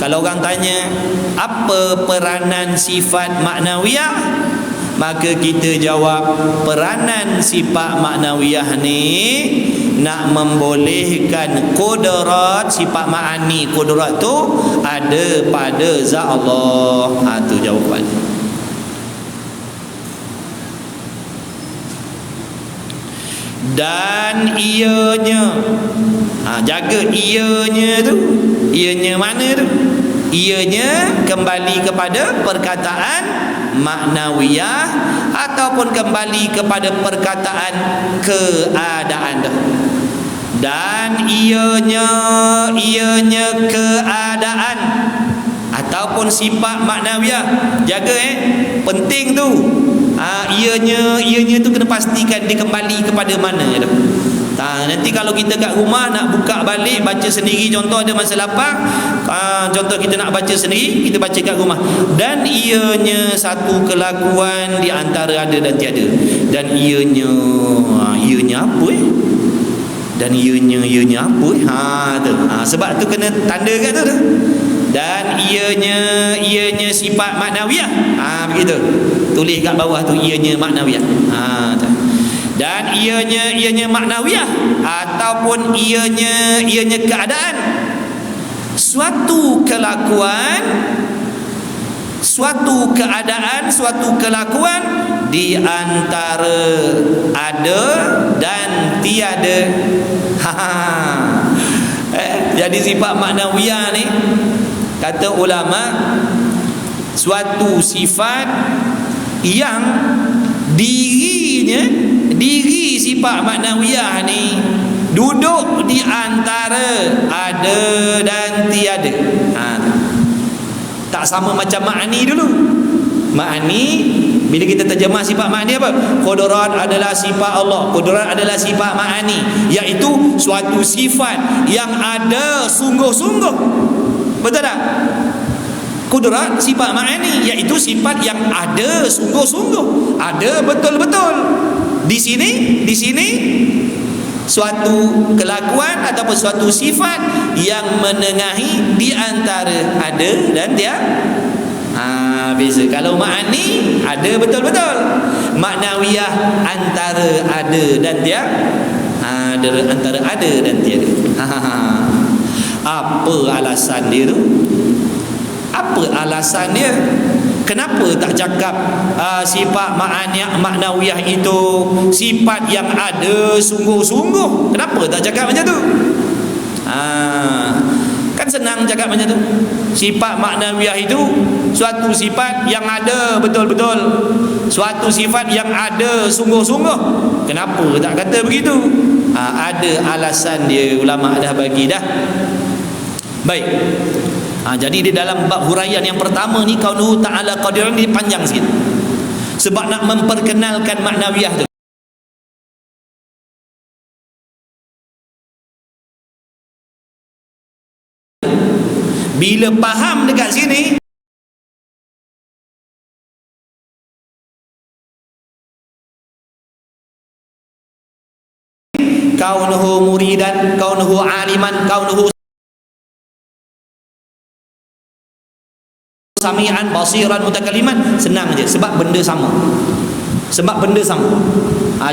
Kalau orang tanya apa peranan sifat maknawiyah, maka kita jawab peranan sifat maknawiyah ni nak membolehkan kudrat, sifat ma'ani kudrat tu ada pada zat Allah. Tu jawapan. Dan ianya, jaga ianya tu. Ianya mana tu? Ianya kembali kepada perkataan maknawiyah ataupun kembali kepada perkataan keadaan tu. Dan ianya keadaan ataupun sifat maknawiyah, jaga penting tu. Ianya tu kena pastikan dia kembali kepada mana tu. Nanti kalau kita kat rumah nak buka balik baca sendiri, contoh ada masa lapang, contoh kita nak baca sendiri, kita baca kat rumah. Dan ianya satu kelakuan di antara ada dan tiada. Dan ianya apa Dan ianya apa tu. Sebab tu kena tanda kat tu. Dan ianya sifat maknawiyah. Begitu. Tulis kat bawah tu ianya maknawiyah. Dan ianya maknawiyah ataupun ianya keadaan, suatu kelakuan, suatu keadaan, suatu kelakuan di antara ada dan tiada. Jadi sifat maknawiyah ni, kata ulama, suatu sifat yang dirinya diri sifat maknawiyah ni duduk di antara ada dan tiada. Tak sama macam ma'ani dulu. Ma'ani, bila kita terjemah sifat ma'ani apa? Qudrat adalah sifat Allah, qudrat adalah sifat ma'ani, iaitu suatu sifat yang ada sungguh-sungguh. Betul tak? Qudrat sifat ma'ani, iaitu sifat yang ada sungguh-sungguh, ada betul-betul. Di sini suatu kelakuan ataupun suatu sifat yang menengahi di antara ada dan tiada. Beza. Kalau ma'ani ada betul-betul, maknawiyah antara ada dan tiada. Antara ada dan tiada. Apa alasan dia tu? Apa alasan dia? Kenapa tak cakap sifat maknawiyah itu sifat yang ada sungguh-sungguh? Kenapa tak cakap macam tu? Kan senang cakap macam tu. Sifat maknawiyah itu suatu sifat yang ada betul-betul, suatu sifat yang ada sungguh-sungguh. Kenapa tak kata begitu? Ada alasan dia, ulama dah bagi dah. Baik. Jadi di dalam bab huraian yang pertama ni, kaunuhu ta'ala qadiran, ni panjang sikit sebab nak memperkenalkan maknawiyah tu. Bila faham dekat sini, kaunuhu muridan, kaunuhu aliman, kaunuhu sami'an, basiran, mutakaliman, senang je sebab benda sama.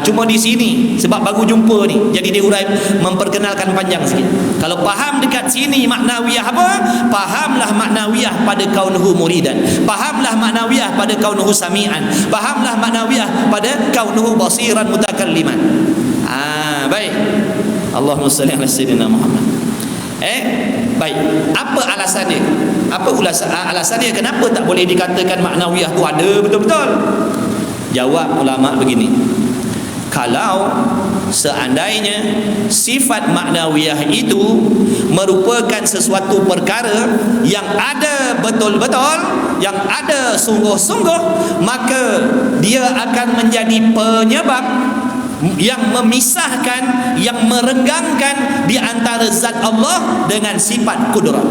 Cuma di sini sebab baru jumpa ni, jadi dia urai memperkenalkan panjang sikit. Kalau faham dekat sini maknawiyah apa, fahamlah maknawiyah pada kaunuhu muridan, fahamlah maknawiyah pada kaunuhu sami'an, fahamlah maknawiyah pada kaunuhu basiran, mutakalliman. Baik. Allahumma salli ala sayyidina Muhammad. Baik. Apa alasan dia? Apa alasan dia? Kenapa tak boleh dikatakan maknawiyah tu ada betul-betul? Jawab ulama begini. Kalau seandainya sifat maknawiyah itu merupakan sesuatu perkara yang ada betul-betul, yang ada sungguh-sungguh, maka dia akan menjadi penyebab yang memisahkan, yang merenggangkan di antara zat Allah dengan sifat kudrat.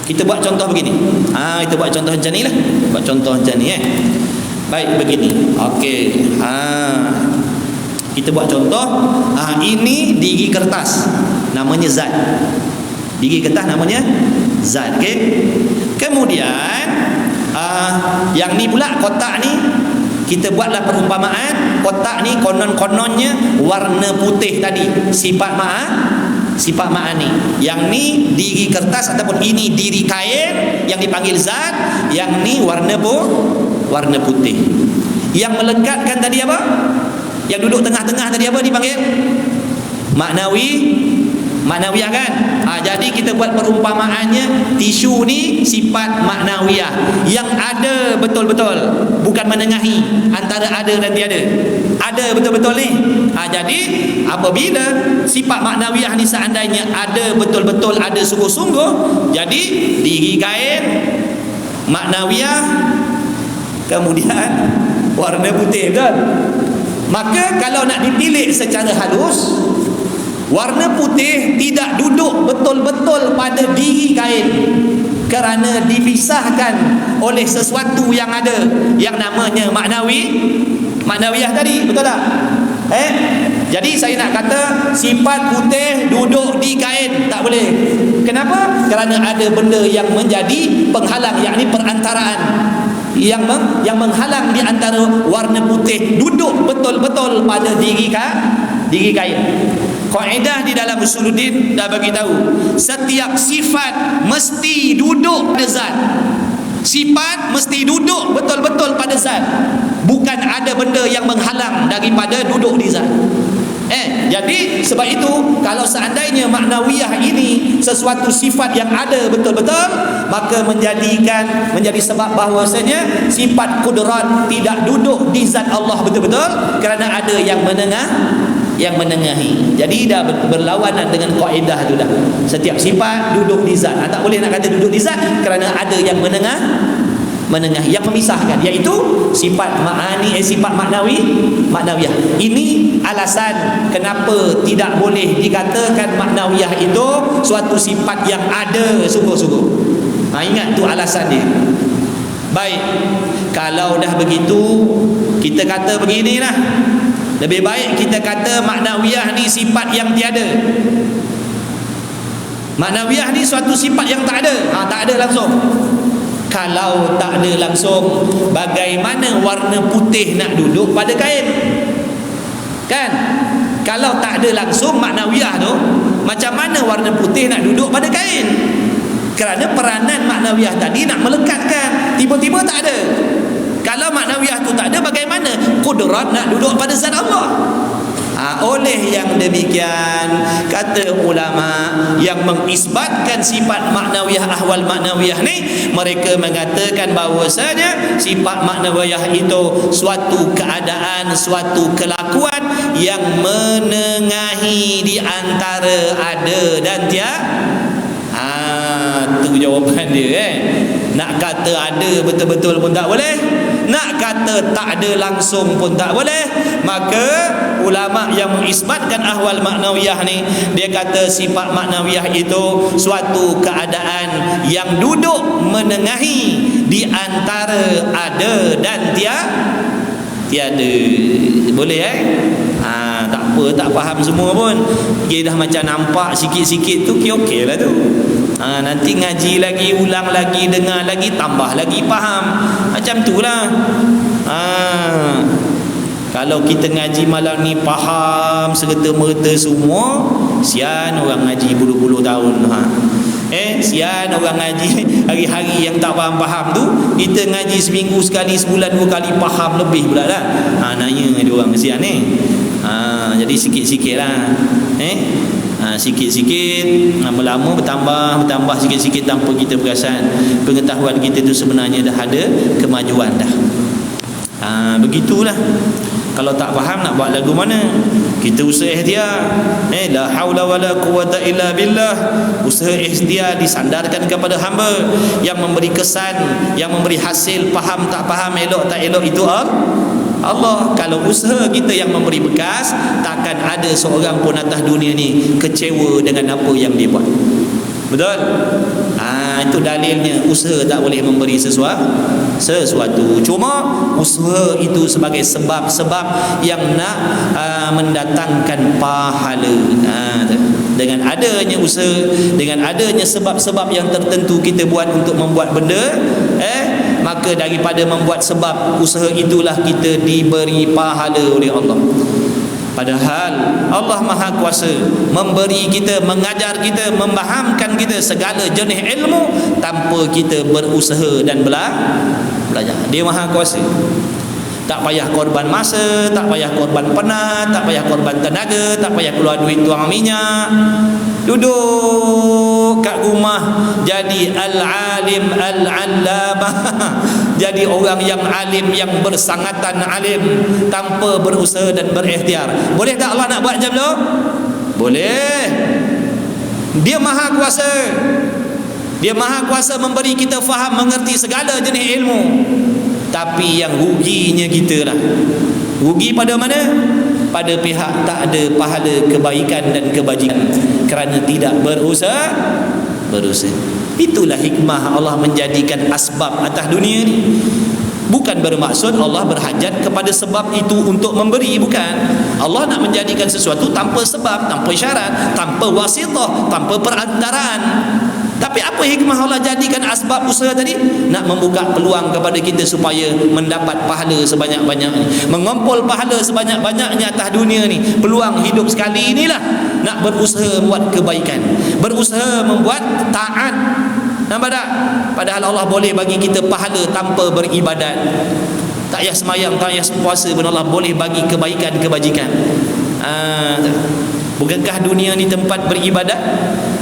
Kita buat contoh begini. Kita buat contoh macam ni lah. Buat contoh macam ni Baik, begini. Okey. Kita buat contoh. Ini diri kertas, namanya zat. Diri kertas namanya zat. Okey. Kemudian yang ni pula kotak ni, kita buatlah perumpamaan. Kotak ni konon-kononnya warna putih tadi, sifat ma'ani. Yang ni diri kertas ataupun ini diri kain yang dipanggil zat. Yang ni warna putih. Yang melekatkan tadi apa? Yang duduk tengah-tengah tadi apa dipanggil? Maknawiyah kan? Jadi kita buat perumpamaannya, tisu ni sifat maknawiyah yang ada betul-betul, bukan menengahi antara ada dan tiada. Ada betul-betul ni. Jadi apabila sifat maknawiyah ni seandainya ada betul-betul, ada sungguh-sungguh, jadi diri kain maknawiyah, kemudian warna putih kan? Maka kalau nak ditilik secara halus, warna putih tidak duduk betul-betul pada diri kain kerana dipisahkan oleh sesuatu yang ada, yang namanya maknawiyah tadi. Betul tak? Jadi saya nak kata sifat putih duduk di kain, tak boleh. Kenapa? Kerana ada benda yang menjadi penghalang, yakni perantaraan yang menghalang di antara warna putih duduk betul-betul pada diri kain. Kaedah di dalam usuluddin dah bagi tahu, setiap sifat mesti duduk pada zat. Sifat mesti duduk betul-betul pada zat. Bukan ada benda yang menghalang daripada duduk di zat. Jadi sebab itu kalau seandainya maknawiyah ini sesuatu sifat yang ada betul-betul, maka menjadi sebab bahawasanya sifat kudrat tidak duduk di zat Allah betul-betul, kerana ada yang menengahi. Jadi dah berlawanan dengan kaedah tu dah. Setiap sifat duduk di zat. Tak boleh nak kata duduk di zat kerana ada yang menengahi, yang memisahkan, iaitu sifat ma'ani, sifat maknawiyah. Ini alasan kenapa tidak boleh dikatakan maknawiyah itu suatu sifat yang ada sungguh-sungguh. Ingat tu alasan dia. Baik, kalau dah begitu, kita kata beginilah, lebih baik kita kata maknawiyah ni sifat yang tiada. Maknawiyah ni suatu sifat yang tak ada. Tak ada langsung. Kalau tak ada langsung, bagaimana warna putih nak duduk pada kain? Kan? Kalau tak ada langsung maknawiyah tu, macam mana warna putih nak duduk pada kain? Kerana peranan maknawiyah tadi nak melekatkan, tiba-tiba tak ada. Kalau maknawiyah tu tak ada, bagaimana kudrat nak duduk pada zat Allah? Oleh yang demikian, kata ulama yang mengisbatkan sifat maknawiyah, ahwal maknawiyah ni, mereka mengatakan bahawasanya sifat maknawiyah itu suatu keadaan, suatu kelakuan yang menengahi di antara ada dan tiada. Tu jawapan dia. Nak kata ada betul-betul pun tak boleh, nak kata tak ada langsung pun tak boleh. Maka ulama yang mengisbatkan ahwal maknawiyah ni, dia kata sifat maknawiyah itu suatu keadaan yang duduk menengahi di antara ada dan tiada. Boleh tak apa, tak faham semua pun, dia dah macam nampak sikit-sikit tu, okey lah tu. Nanti ngaji lagi, ulang lagi, dengar lagi, tambah lagi faham. Macam tu lah. Kalau kita ngaji malam ni faham serta-merta semua, sian orang ngaji puluh-puluh tahun. Sian orang ngaji hari-hari yang tak faham-faham tu. Kita ngaji seminggu sekali, sebulan 2 kali faham lebih pula dah. Nanya dia orang sian ni. Jadi sikit-sikit lah. Sikit-sikit, lama-lama bertambah sikit-sikit tanpa kita perasan. Pengetahuan kita tu sebenarnya dah ada kemajuan dah. Begitulah. Kalau tak faham nak buat lagu mana? Kita usaha ikhtiar. La haula wala quwata illa billah. Usaha ikhtiar disandarkan kepada hamba. Yang memberi kesan, yang memberi hasil, faham tak faham, elok tak elok, itu Allah. Kalau usaha kita yang memberi bekas, takkan ada seorang pun atas dunia ni kecewa dengan apa yang dia buat. Betul? Itu dalilnya usaha tak boleh memberi sesuatu. Cuma usaha itu sebagai sebab-sebab yang nak mendatangkan pahala. Dengan adanya usaha, dengan adanya sebab-sebab yang tertentu kita buat untuk membuat benda, maka daripada membuat sebab usaha itulah kita diberi pahala oleh Allah. Padahal Allah Maha Kuasa memberi kita, mengajar kita, memfahamkan kita segala jenis ilmu tanpa kita berusaha dan belajar. Dia Maha Kuasa. Tak payah korban masa, tak payah korban penat, tak payah korban tenaga, tak payah keluar duit tuang minyak. Duduk kat rumah jadi al-alim al-allamah. Jadi orang yang alim, yang bersangatan alim tanpa berusaha dan berikhtiar. Boleh tak Allah nak buat macam tu? Boleh. Dia Maha Kuasa. Dia Maha Kuasa memberi kita faham, mengerti segala jenis ilmu. Tapi yang ruginya kita lah. Rugi pada mana? Pada pihak tak ada pahala kebaikan dan kebajikan kerana tidak berusaha. Itulah hikmah Allah menjadikan asbab atas dunia ni. Bukan bermaksud Allah berhajat kepada sebab itu untuk memberi, bukan. Allah nak menjadikan sesuatu tanpa sebab, tanpa syarat, tanpa wasitah, tanpa perantaraan. Tapi apa hikmah Allah jadikan asbab usaha tadi? Nak membuka peluang kepada kita supaya mendapat pahala sebanyak-banyaknya, mengumpul pahala sebanyak-banyaknya atas dunia ni. Peluang hidup sekali inilah nak berusaha membuat kebaikan, berusaha membuat taat. Nampak tak? Padahal Allah boleh bagi kita pahala tanpa beribadat. Tak payah semayang, tak payah puasa pun Allah boleh bagi kebaikan, kebajikan. Bukankah dunia ni tempat beribadat?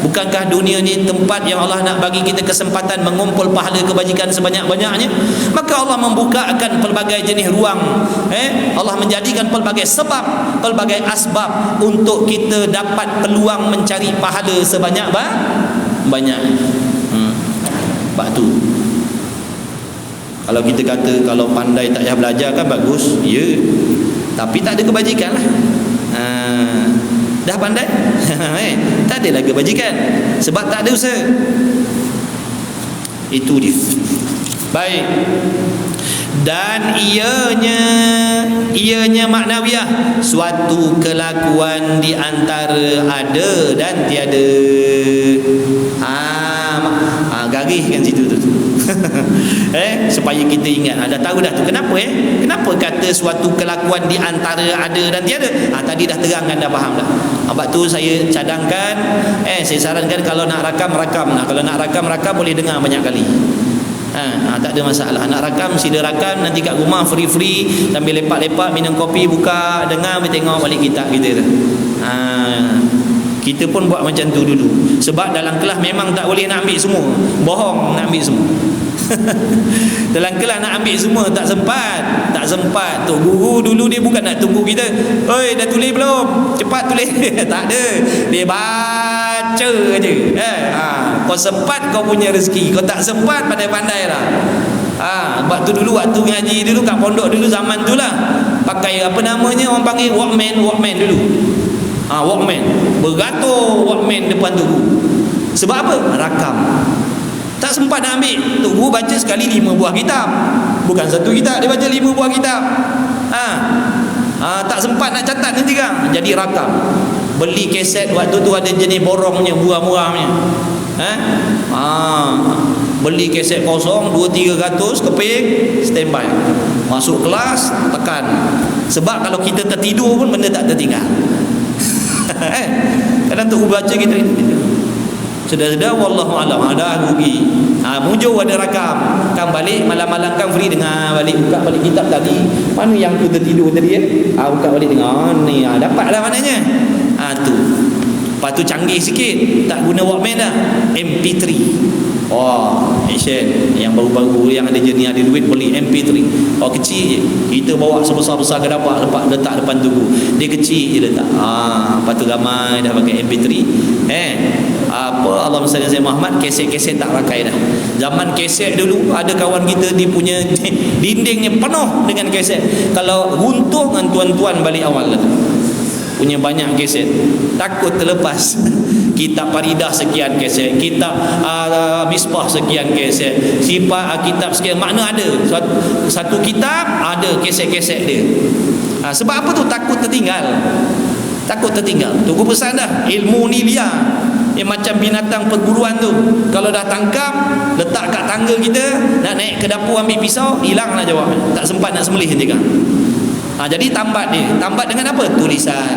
Bukankah dunia ni tempat yang Allah nak bagi kita kesempatan mengumpul pahala kebajikan sebanyak-banyaknya? Maka Allah membukakan pelbagai jenis ruang, Allah menjadikan pelbagai sebab, pelbagai asbab untuk kita dapat peluang mencari pahala sebanyak-banyak. Sebab tu kalau kita kata kalau pandai tak payah belajar kan bagus, ya, tapi tak ada kebajikan lah. Dah pandai tak ada lagi kebajikan sebab tak ada usaha. Itu dia. Baik. Dan ianya maknawiyah, suatu kelakuan di antara ada dan tiada. Garis kan situ tu. Supaya kita ingat, dah tahu dah tu kenapa kenapa kata suatu kelakuan di antara ada dan tiada. Tadi dah terangkan, dah faham dah. Sebab tu saya cadangkan, saya sarankan kalau nak rakam. Kalau nak rakam boleh dengar banyak kali. Tak ada masalah. Nak rakam sila rakam, nanti kat rumah free sambil lepak-lepak minum kopi, buka dengar, tengok balik kitab kita tu. Kita pun buat macam tu dulu. Sebab dalam kelas memang tak boleh nak ambil semua. Bohong nak ambil semua. Dalam kelas nak ambil semua tak sempat. Tok guru dulu dia bukan nak tunggu kita, "Oi, dah tulis belum? Cepat tulis." Tak ada. Dia baca aje. Kau sempat kau punya rezeki, kau tak sempat pandai-pandailah. Sebab tu dulu waktu ngaji dulu kat pondok dulu zaman tu lah, pakai apa namanya, orang panggil Walkman dulu. Walkman, beratur Walkman depan tu. Sebab apa? Rakam. Tak sempat nak ambil. Tok guru baca sekali 5 buah kitab. Bukan satu kitab, dia baca 5 buah kitab. Tak sempat nak catat nanti kan. Jadi rakam. Beli kaset waktu tu ada jenis borongnya, murah-murahnya. Beli kaset kosong 200-300 keping, standby. Masuk kelas, tekan. Sebab kalau kita tertidur pun benda tak tertinggal. Kadang tu baca kita sedar-sedar wallahu alam ada rugi. Mujur ada rakam, kan balik malam-malam kan free dengar balik, buka balik kitab tadi. Mana yang tu tertidur tadi buka balik dengar ni, dapatlah maknanya. Tu. Lepas tu canggih sikit, tak guna Walkman dah, MP3. Action yang baru-baru yang ada jenis ada duit beli MP3. Kecil je. Kita bawa sebesar-besar ke dapat letak depan tubuh. Dia kecil je letak. Lepas tu ramai dah pakai MP3. Allahumma salli ala Muhammad, keset-keset tak pakai dah. Zaman keset dulu ada kawan kita dia punya dindingnya penuh dengan keset. Kalau runtuh dengan tuan-tuan balik awal lah tu. Punya banyak keset, takut terlepas. Kitab Faridah sekian keset, kitab Misbah sekian keset, sifat kitab sekian, makna ada satu kitab ada keset-keset dia. Sebab apa tu? Takut tertinggal. Tunggu pesan dah, ilmu ni liar. Yang macam binatang perburuan tu, kalau dah tangkap letak kat tangga kita, nak naik ke dapur ambil pisau, hilanglah jawabnya, tak sempat nak sembelih nanti kan. Jadi tambat dengan apa? Tulisan.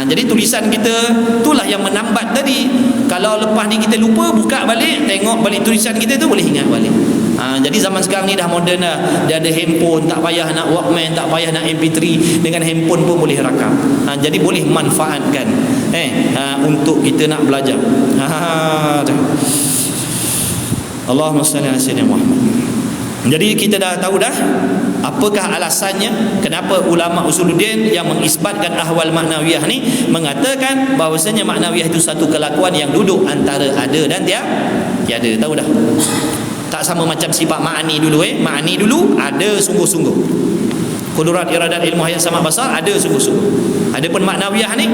Jadi tulisan kita itulah yang menambat tadi. Kalau lepas ni kita lupa, buka balik, tengok balik tulisan kita tu, boleh ingat balik. Jadi zaman sekarang ni dah moden dah. Dia ada handphone, tak payah nak Walkman, tak payah nak MP3, dengan handphone pun boleh rakam. Jadi boleh manfaatkan untuk kita nak belajar. Allahumma salli ala sayyidina Muhammad. Jadi kita dah tahu dah apakah alasannya kenapa ulama usuluddin yang mengisbatkan ahwal maknawiyah ni mengatakan bahawasanya maknawiyah itu satu kelakuan yang duduk antara ada dan tiada. Tahu dah? Tak sama macam sifat ma'ani dulu. Ma'ani dulu ada sungguh-sungguh. Kudurat, iradat, ilmu, hayat, sama, basar ada sungguh-sungguh. Adapun maknawiyah ni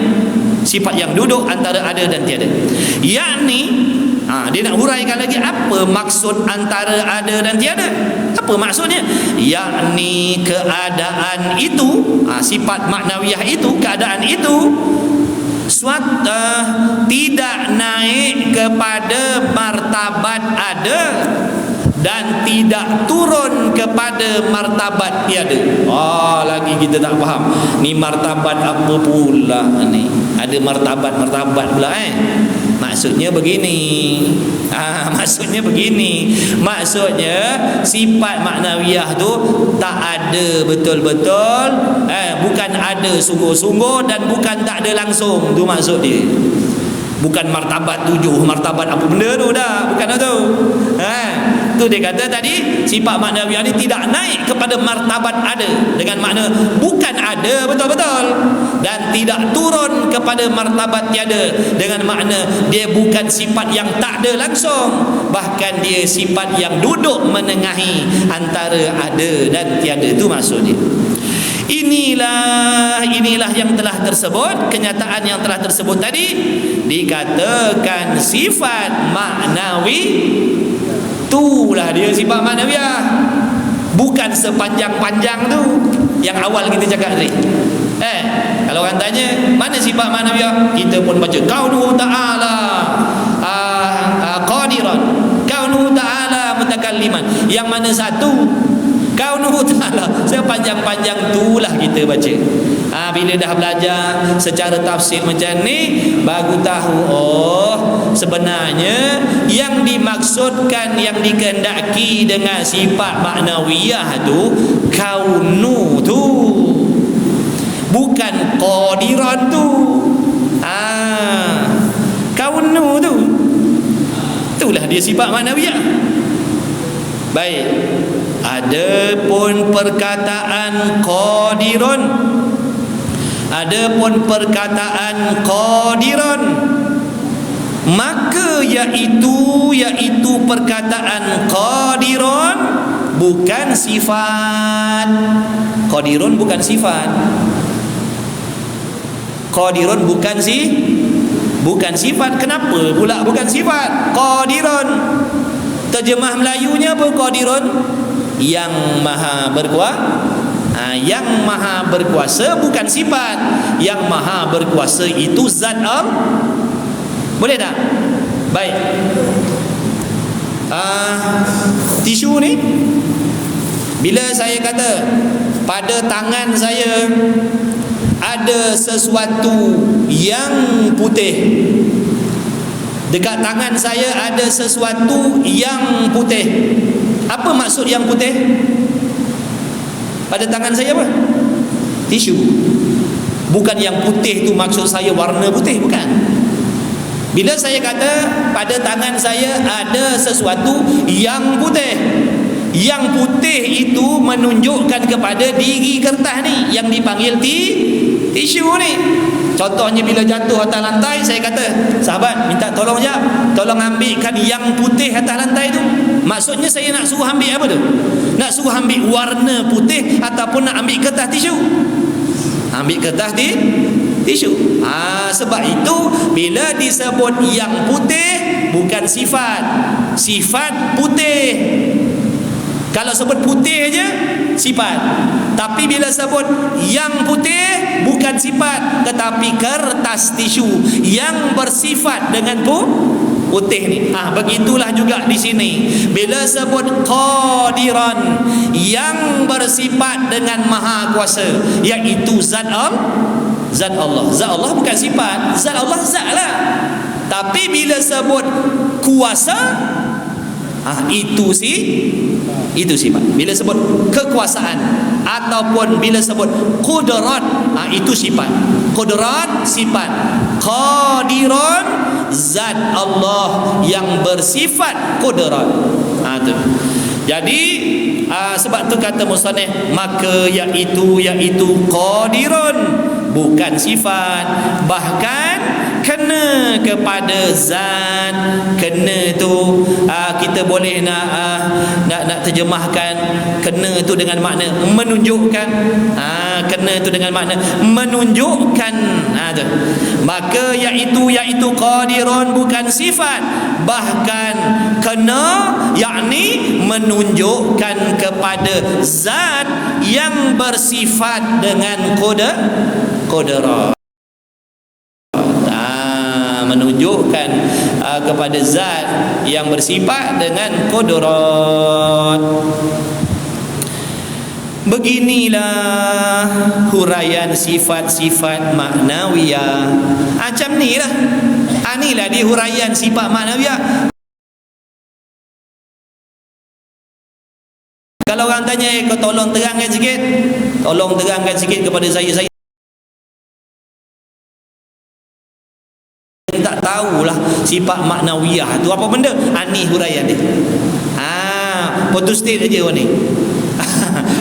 sifat yang duduk antara ada dan tiada. Yakni dia nak huraikan lagi apa maksud antara ada dan tiada. Apa maksudnya? Yakni keadaan itu, sifat maknawiyah itu, keadaan itu tidak naik kepada martabat ada dan tidak turun kepada martabat tiada. Lagi kita tak faham. Ni martabat apa pula ni? Ada martabat pula Maksudnya begini. Maksudnya begini. Maksudnya sifat maknawiyah tu tak ada betul-betul, bukan ada sungguh-sungguh dan bukan tak ada langsung. Tu maksud dia. Bukan martabat 7, martabat apa benda tu dah, bukan tu. Tu dia kata tadi, sifat maknawiyah ni tidak naik kepada martabat ada, dengan makna bukan ada betul-betul, dan tidak turun kepada martabat tiada, dengan makna dia bukan sifat yang tak ada langsung, bahkan dia sifat yang duduk menengahi antara ada dan tiada. Itu maksudnya. Inilah yang telah tersebut, kenyataan yang telah tersebut tadi dikatakan sifat maknawi. Itulah dia sifat maknawiyah. Bukan sepanjang-panjang tu yang awal kita cakap tadi. Kalau orang tanya mana sifat maknawiyah, kita pun baca kaunuhu ta'ala qadiran, kaunuhu ta'ala mutakalliman. Yang mana satu? Kaunuhu ta'ala. Sepanjang-panjang itulah kita baca. Bila dah belajar secara tafsir macam ni, baru tahu sebenarnya yang dimaksudkan, yang dikehendaki dengan sifat maknawiyah tu kaunu tu, bukan qadiran tu. Kaunu tu, itulah dia sifat maknawiyah. Baik. Adapun perkataan qadirun, adapun perkataan qadirun, maka yaitu perkataan qadirun bukan sifat. Qadirun bukan sifat. Qadirun bukan sifat. Kenapa pula bukan sifat? Qadirun, terjemah Melayunya apa qadirun? Yang maha berkuasa. Yang maha berkuasa bukan sifat. Yang maha berkuasa itu zat Allah. Boleh tak? Baik. Tisu ni, bila saya kata pada tangan saya ada sesuatu yang putih, dekat tangan saya ada sesuatu yang putih. Apa maksud yang putih? Pada tangan saya apa? Tisu. Bukan yang putih tu maksud saya warna putih, bukan. Bila saya kata pada tangan saya ada sesuatu yang putih, yang putih itu menunjukkan kepada diri kertas ni yang dipanggil tisu ni. Contohnya bila jatuh atas lantai, saya kata, sahabat minta tolong jap, tolong ambilkan yang putih atas lantai tu. Maksudnya saya nak suruh ambil apa tu? Nak suruh ambil warna putih ataupun nak ambil kertas tisu? Ambil kertas tisu. Sebab itu bila disebut yang putih bukan sifat. Sifat putih. Kalau sebut putih je sifat. Tapi bila sebut yang putih bukan sifat, tetapi kertas tisu yang bersifat dengan putih ni. Begitulah juga di sini. Bila sebut qadiran, yang bersifat dengan maha kuasa, iaitu zat Allah. Zat Allah bukan sifat. Zat Allah zat lah. Tapi bila sebut kuasa, itu sifat. Bila sebut kekuasaan ataupun bila sebut qudrat, itu sifat. Qudrat sifat. Qadirun zat Allah yang bersifat qudrat. Tu. Jadi sebab tu kata musannif, maka iaitu qadirun bukan sifat, bahkan kena kepada zat. Kena tu kita boleh nak terjemahkan kena tu dengan makna menunjukkan. Kena tu dengan makna menunjukkan. Tu. Maka iaitu qadirun bukan sifat, bahkan kena, yakni menunjukkan kepada zat yang bersifat dengan qudrat. Menunjukkan kepada zat yang bersifat dengan qudrat. Beginilah huraian sifat-sifat maknawiyah. Macam ni lah. Inilah dia huraian sifat maknawiyah. Kalau orang tanya, kau tolong terangkan sikit, tolong terangkan sikit kepada saya tak tahulah sifat maknawiyah tu apa benda. Ni huraian dia. Photostat saja ni.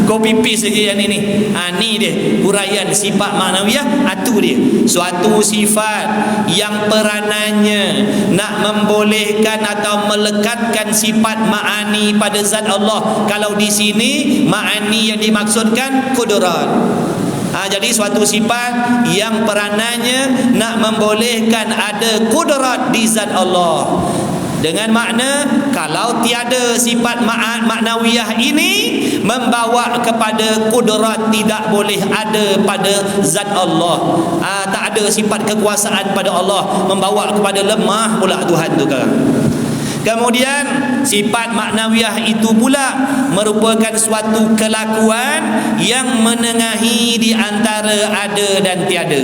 Copy paste saja yang ini. Ni dia huraian sifat maknawiyah. Itu dia suatu sifat yang peranannya nak membolehkan atau melekatkan sifat ma'ani pada zat Allah. Kalau di sini ma'ani yang dimaksudkan kudrat. Jadi suatu sifat yang peranannya nak membolehkan ada kudrat di zat Allah. Dengan makna kalau tiada sifat maknawiyah ini membawa kepada kudrat tidak boleh ada pada zat Allah. Tak ada sifat kekuasaan pada Allah, membawa kepada lemah pula Tuhan tu kan. Kemudian sifat maknawiyah itu pula merupakan suatu kelakuan yang menengahi di antara ada dan tiada.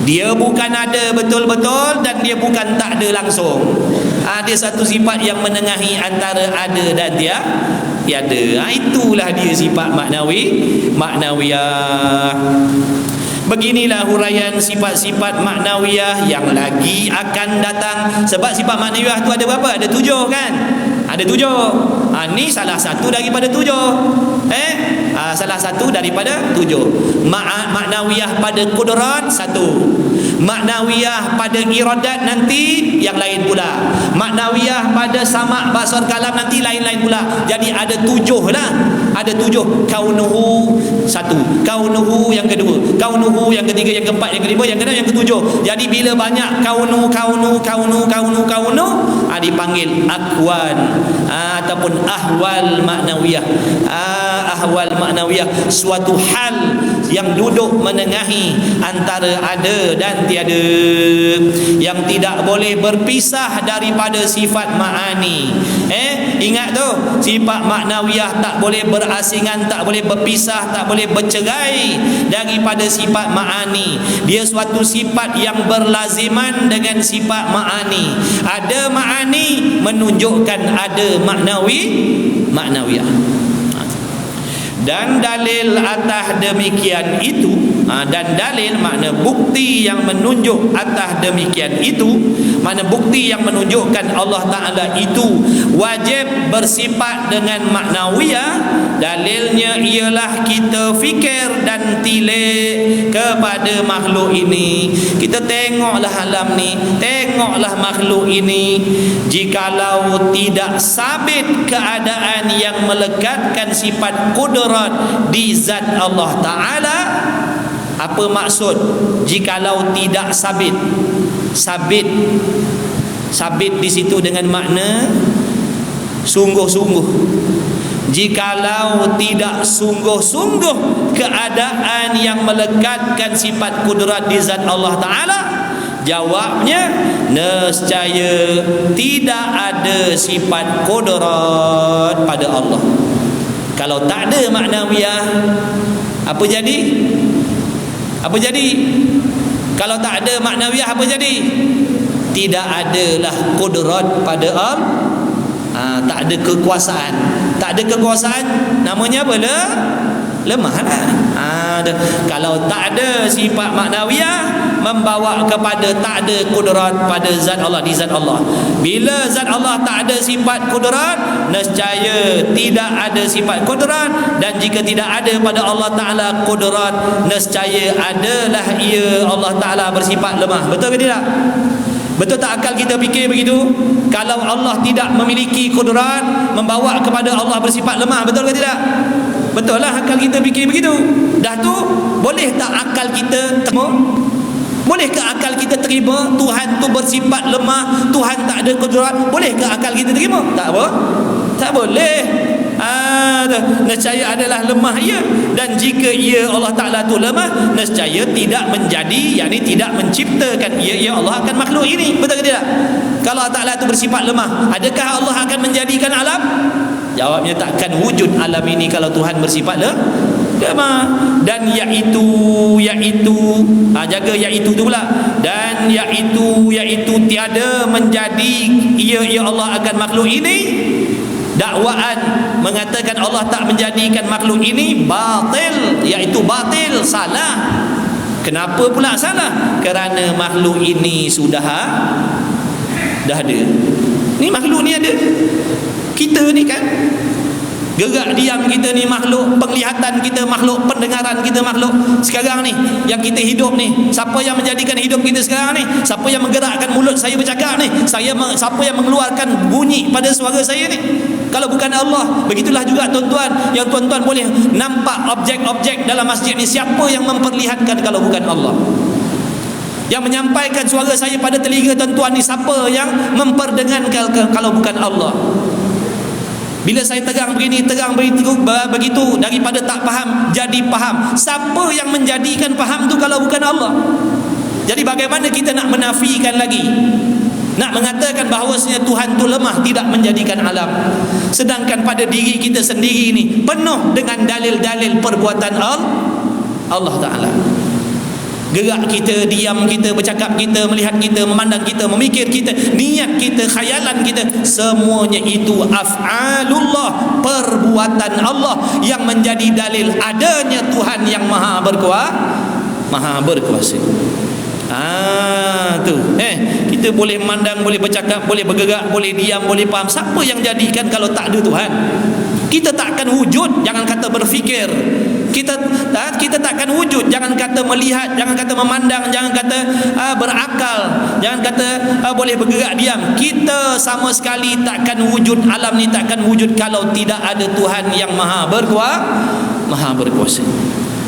Dia bukan ada betul-betul dan dia bukan tak ada langsung. Dia satu sifat yang menengahi antara ada dan tiada. Itulah dia sifat maknawiyah. Beginilah huraian sifat-sifat maknawiyah yang lagi akan datang. Sebab sifat maknawiyah tu ada berapa? Ada 7 kan? Ada 7. Ni salah satu daripada 7. Salah satu daripada 7. Maknawiyah pada kudrat 1. Maknawiyah pada iradat nanti yang lain pula. Maknawiyah pada sama' basar kalam nanti lain-lain pula. Jadi ada 7 lah. Ada 7. Kaunuhu 1, kaunuhu yang kedua, kaunuhu yang ketiga, yang keempat, yang kelima, yang keenam, yang ketujuh. Jadi bila banyak kaunu dipanggil akwan ataupun ahwal maknawiyah. Ahwal maknawiyah suatu hal yang duduk menengahi antara ada dan tiada, yang tidak boleh berpisah daripada sifat ma'ani. Ingat tu, sifat maknawiyah tak boleh berasingan, tak boleh berpisah, tak boleh bercerai daripada sifat ma'ani. Dia suatu sifat yang berlaziman dengan sifat ma'ani. Ada ma'ani menunjukkan ada maknawiyah. Dan dalil atas demikian itu, dan dalil makna bukti yang menunjuk atas demikian itu, makna bukti yang menunjukkan Allah Ta'ala itu wajib bersifat dengan maknawiyah. Dalilnya ialah kita fikir dan tilik kepada makhluk ini. Kita tengoklah alam ni, tengoklah makhluk ini. Jikalau tidak sabit keadaan yang melekatkan sifat kudrat di zat Allah Ta'ala. Apa maksud jikalau tidak sabit? Sabit di situ dengan makna sungguh-sungguh. Jikalau tidak sungguh-sungguh keadaan yang melekatkan sifat kudrat di zat Allah Ta'ala, jawabnya nescaya tidak ada sifat kudrat pada Allah. Kalau tak ada maknawiyah, apa jadi? Apa jadi? Kalau tak ada maknawiyah, apa jadi? Tidak adalah kudrat pada Allah. Tak ada kekuasaan. Tak ada kekuasaan, namanya apa? Lemah lah. Kalau tak ada sifat maknawiyah, membawa kepada tak ada kudrat pada zat Allah, di zat Allah. Bila zat Allah tak ada sifat kudrat, nescaya tidak ada sifat kudrat. Dan jika tidak ada pada Allah Ta'ala kudrat, nescaya adalah ia Allah Ta'ala bersifat lemah. Betul ke tidak? Betul tak akal kita fikir begitu? Kalau Allah tidak memiliki kudrat, membawa kepada Allah bersifat lemah. Betul ke tidak? Betul lah akal kita fikir begitu. Dah tu, boleh tak akal kita terima? Bolehkah akal kita terima Tuhan tu bersifat lemah, Tuhan tak ada kudrat? Bolehkah akal kita terima? Tak apa? Tak boleh. Nescaya adalah lemah ia. Dan jika ia Allah Ta'ala tu lemah, nescaya tidak menjadi, yakni tidak menciptakan ia Allah akan makhluk ini. Betul ke tidak? Kalau Allah Ta'ala tu bersifat lemah, adakah Allah akan menjadikan alam? Jawabnya takkan wujud alam ini kalau Tuhan bersifat Dan yaitu jaga yaitu tu pula. Dan yaitu tiada menjadi ya Allah akan makhluk ini. Dakwaan mengatakan Allah tak menjadikan makhluk ini batil, iaitu batil, salah. Kenapa pula salah? Kerana makhluk ini dah ada. Ni makhluk ni ada. Kita ni kan, gerak diam kita ni makhluk, penglihatan kita makhluk, pendengaran kita makhluk. Sekarang ni yang kita hidup ni, siapa yang menjadikan hidup kita sekarang ni? Siapa yang menggerakkan mulut saya bercakap ni? Siapa yang mengeluarkan bunyi pada suara saya ni? Kalau bukan Allah. Begitulah juga tuan-tuan, yang tuan-tuan boleh nampak objek-objek dalam masjid ni, siapa yang memperlihatkan kalau bukan Allah? Yang menyampaikan suara saya pada telinga tuan-tuan ni, siapa yang memperdengarkan kalau bukan Allah? Bila saya terang begitu, daripada tak faham jadi faham. Siapa yang menjadikan faham tu kalau bukan Allah? Jadi bagaimana kita nak menafikan lagi? Nak mengatakan bahawasanya Tuhan tu lemah, tidak menjadikan alam. Sedangkan pada diri kita sendiri ni penuh dengan dalil-dalil perbuatan Allah Ta'ala. Gerak kita, diam kita, bercakap kita, melihat kita, memandang kita, memikir kita, niat kita, khayalan kita, semuanya itu af'alullah, perbuatan Allah yang menjadi dalil adanya Tuhan yang maha berkuasa. Tu kita boleh memandang, boleh bercakap, boleh bergerak, boleh diam, boleh faham. Siapa yang jadikan kalau tak ada Tuhan? Kita takkan wujud, jangan kata berfikir. Kita takkan wujud, jangan kata melihat, jangan kata memandang, jangan kata berakal, jangan kata boleh bergerak diam. Kita sama sekali takkan wujud, alam ni takkan wujud kalau tidak ada Tuhan yang maha berkuasa.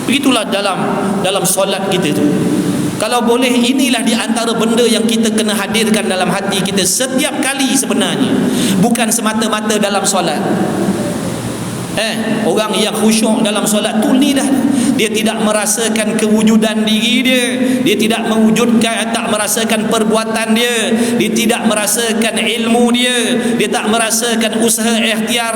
Begitulah dalam solat kita tu. Kalau boleh, inilah di antara benda yang kita kena hadirkan dalam hati kita setiap kali sebenarnya. Bukan semata-mata dalam solat. Orang yang khusyuk dalam solat tu ni dah, dia tidak merasakan kewujudan diri dia, dia tidak tak merasakan perbuatan dia, dia tidak merasakan ilmu dia, dia tak merasakan usaha ikhtiar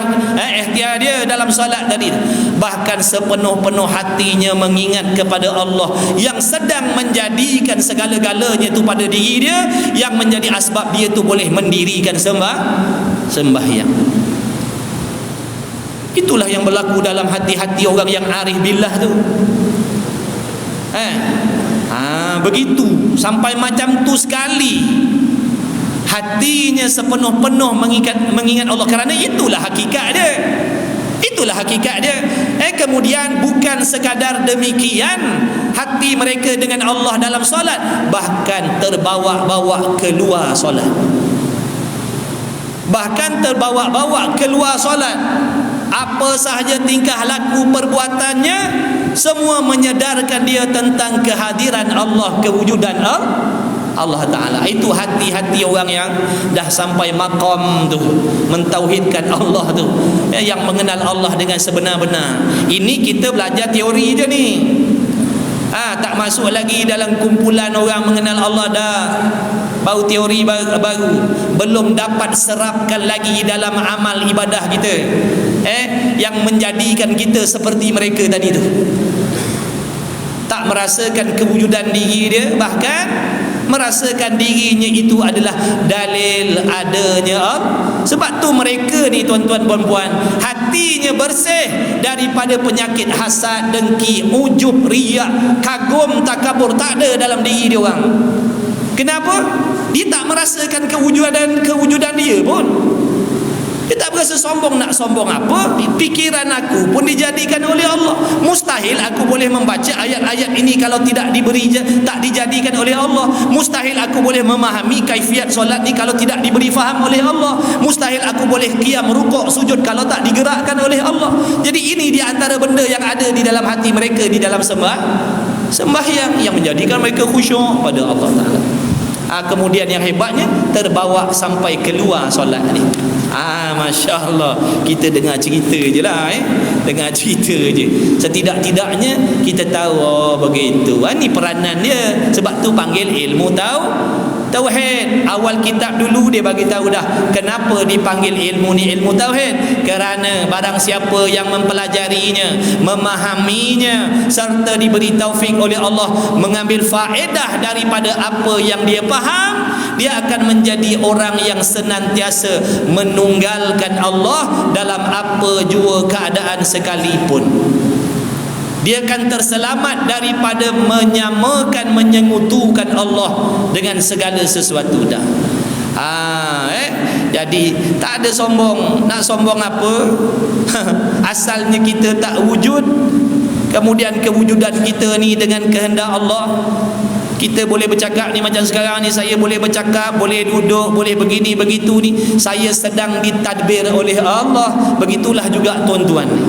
dia dalam solat tadi. Bahkan sepenuh-penuh hatinya mengingat kepada Allah yang sedang menjadikan segala-galanya tu pada diri dia, yang menjadi asbab dia tu boleh mendirikan sembahyang. Itulah yang berlaku dalam hati-hati orang yang arif billah tu. Begitu, sampai macam tu sekali hatinya sepenuh-penuh mengingat Allah, kerana itulah hakikat dia. Kemudian bukan sekadar demikian, hati mereka dengan Allah dalam solat bahkan terbawa-bawa keluar solat. Apa sahaja tingkah laku perbuatannya, semua menyedarkan dia tentang kehadiran Allah, kewujudan Allah Ta'ala. Itu hati-hati orang yang dah sampai maqam tu, mentauhidkan Allah tu, yang mengenal Allah dengan sebenar-benar. Ini kita belajar teori je ni. Tak masuk lagi dalam kumpulan orang mengenal Allah dah. Baru teori baru, belum dapat serapkan lagi dalam amal ibadah kita, yang menjadikan kita seperti mereka tadi tu. Tak merasakan kewujudan diri dia, bahkan merasakan dirinya itu adalah dalil adanya Allah. Sebab tu mereka ni tuan-tuan puan-puan, hatinya bersih daripada penyakit hasad, dengki, ujub, riak, kagum, takabur, tak ada dalam diri dia orang. Kenapa? Dia tak merasakan kewujudan dia pun. Dia tak berasa sombong. Nak sombong apa? Pikiran aku pun dijadikan oleh Allah. Mustahil aku boleh membaca ayat-ayat ini kalau tak dijadikan oleh Allah. Mustahil aku boleh memahami kaifiat solat ni kalau tidak diberi faham oleh Allah. Mustahil aku boleh qiyam, rukuk, sujud kalau tak digerakkan oleh Allah. Jadi ini di antara benda yang ada di dalam hati mereka di dalam sembahyang yang menjadikan mereka khusyuk pada Allah Ta'ala. Kemudian yang hebatnya, terbawa sampai keluar solat ni. Masya Allah, kita dengar cerita je lah, dengar cerita je. Setidak-tidaknya kita tahu, begitu. Ni peranan dia. Sebab tu panggil ilmu Tauhid. Awal kitab dulu dia bagi tahu dah kenapa dipanggil ilmu ni ilmu tauhid. Kerana barang siapa yang mempelajarinya, memahaminya serta diberi taufik oleh Allah mengambil faedah daripada apa yang dia faham, dia akan menjadi orang yang senantiasa menunggalkan Allah dalam apa jua keadaan sekalipun. Dia akan terselamat daripada menyamakan, menyengutukan Allah dengan segala sesuatu dah. Jadi tak ada sombong. Nak sombong apa? Asalnya kita tak wujud, kemudian kewujudan kita ni dengan kehendak Allah. Kita boleh bercakap ni macam sekarang ni, saya boleh bercakap, boleh duduk, boleh begini begitu ni, saya sedang ditadbir oleh Allah. Begitulah juga tuan-tuan ni.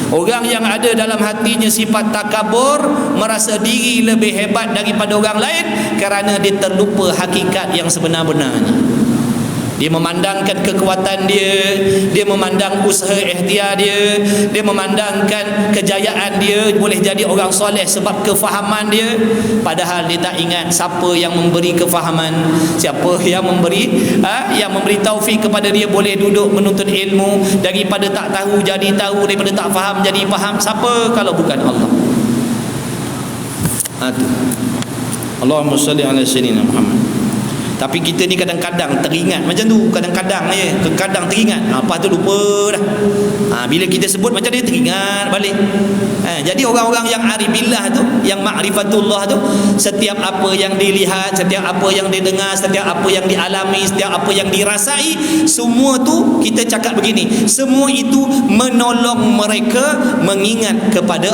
Orang yang ada dalam hatinya sifat takabur, merasa diri lebih hebat daripada orang lain, kerana dia terlupa hakikat yang sebenar-benarnya. Dia memandangkan kekuatan dia, dia memandang usaha ikhtiar dia, dia memandangkan kejayaan dia, boleh jadi orang soleh sebab kefahaman dia. Padahal dia tak ingat siapa yang memberi kefahaman, siapa yang memberi taufik kepada dia boleh duduk menuntut ilmu. Daripada tak tahu jadi tahu, daripada tak faham jadi faham. Siapa kalau bukan Allah? Allahumma salli ala sayyidina Muhammad. Tapi kita ni kadang-kadang teringat macam tu, kadang-kadang teringat, apa tu lupa dah. Bila kita sebut macam dia teringat balik. Jadi orang-orang yang aribillah tu, yang ma'rifatullah tu, setiap apa yang dilihat, setiap apa yang didengar, setiap apa yang dialami, setiap apa yang dirasai, semua tu kita cakap begini, semua itu menolong mereka mengingat kepada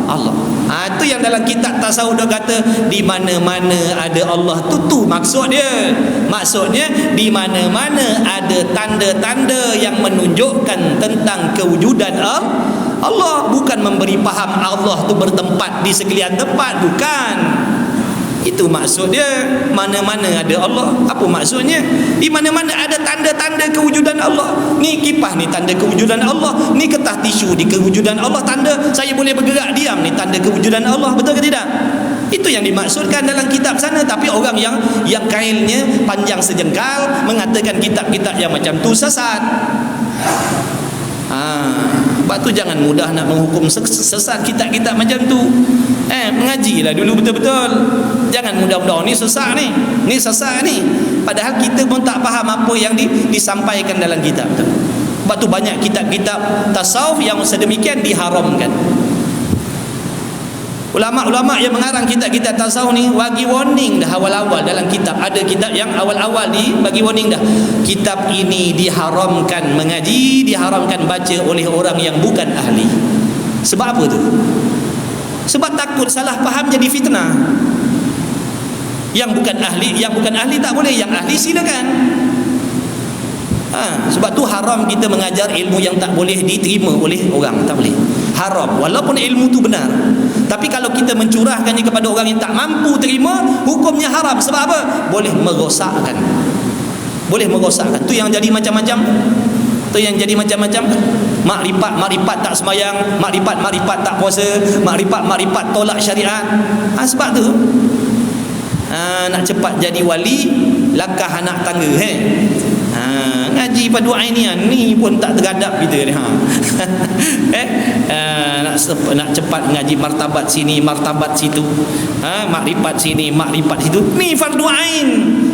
Allah. Itu yang dalam kitab tasawuf dia kata, di mana-mana ada Allah tu maksud dia. Maksudnya di mana-mana ada tanda-tanda yang menunjukkan tentang kewujudan Allah. Bukan memberi faham Allah tu bertempat di sekalian tempat, bukan. Itu maksud dia. Mana-mana ada Allah. Apa maksudnya? Di mana-mana ada tanda-tanda kewujudan Allah. Ni kipas ni tanda kewujudan Allah. Ni kertas tisu di kewujudan Allah, tanda saya boleh bergerak diam ni tanda kewujudan Allah. Betul ke tidak? Itu yang dimaksudkan dalam kitab sana. Tapi orang yang kailnya panjang sejengkal mengatakan kitab-kitab yang macam tu sesat. Sebab tu jangan mudah nak menghukum sesat kitab-kitab macam tu. Mengajilah dulu betul-betul. Jangan mudah-mudah ni sesat ni, ni sesat ni. Padahal kita pun tak faham apa yang disampaikan dalam kitab tu. Sebab tu banyak kitab-kitab tasawuf yang sedemikian diharamkan. Ulama-ulama yang mengarang kitab-kitab tasawuf ni bagi warning dah awal-awal dalam kitab. Ada kitab yang awal-awal bagi warning dah. Kitab ini diharamkan mengaji, diharamkan baca oleh orang yang bukan ahli. Sebab apa tu? Sebab takut salah faham jadi fitnah. Yang bukan ahli tak boleh, yang ahli silakan. Sebab tu haram kita mengajar ilmu yang tak boleh diterima oleh orang, tak boleh. Haram walaupun ilmu tu benar. Tapi kalau kita mencurahkannya kepada orang yang tak mampu terima, hukumnya haram. Sebab apa? Boleh merosakkan. Boleh merosakkan. Tu yang jadi macam-macam. Tu yang jadi macam-macam. Makrifat tak sembahyang, makrifat tak puasa, makrifat tolak syariat. Sebab tu nak cepat jadi wali, langkah anak tangga. Ngaji padu ainian ni pun tak terhadap kita ni. Nak cepat ngaji martabat sini, martabat situ, makrifat sini, makrifat situ. Ni fardu ain,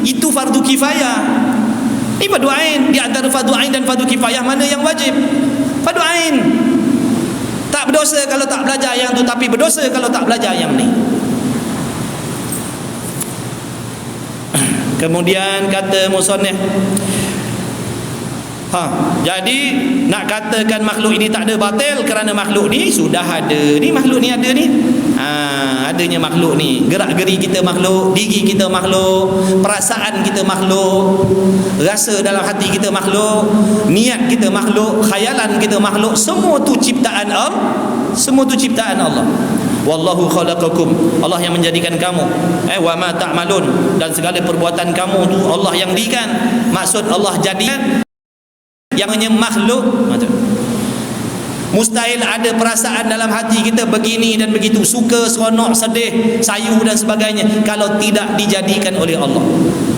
itu fardu kifayah. Ni fardu ain. Di antara fardu ain dan fardu kifayah mana yang wajib? Fardu ain. Tak berdosa kalau tak belajar yang tu, tapi berdosa kalau tak belajar yang ni. Kemudian kata musannif, jadi nak katakan makhluk ini tak ada batil kerana makhluk ni sudah ada. Ni makhluk ni ada ni. Adanya makhluk ni. Gerak-geri kita makhluk, diri kita makhluk, perasaan kita makhluk, rasa dalam hati kita makhluk, niat kita makhluk, khayalan kita makhluk. Semua tu ciptaan Allah. Semua tu ciptaan Allah. Wallahu khalaqakum, Allah yang menjadikan kamu. Wa ma ta'malun, dan segala perbuatan kamu tu Allah yang jadikan. Maksud Allah jadikan yang hanya makhluk. Mustahil ada perasaan dalam hati kita begini dan begitu, suka, seronok, sedih, sayu dan sebagainya, kalau tidak dijadikan oleh Allah.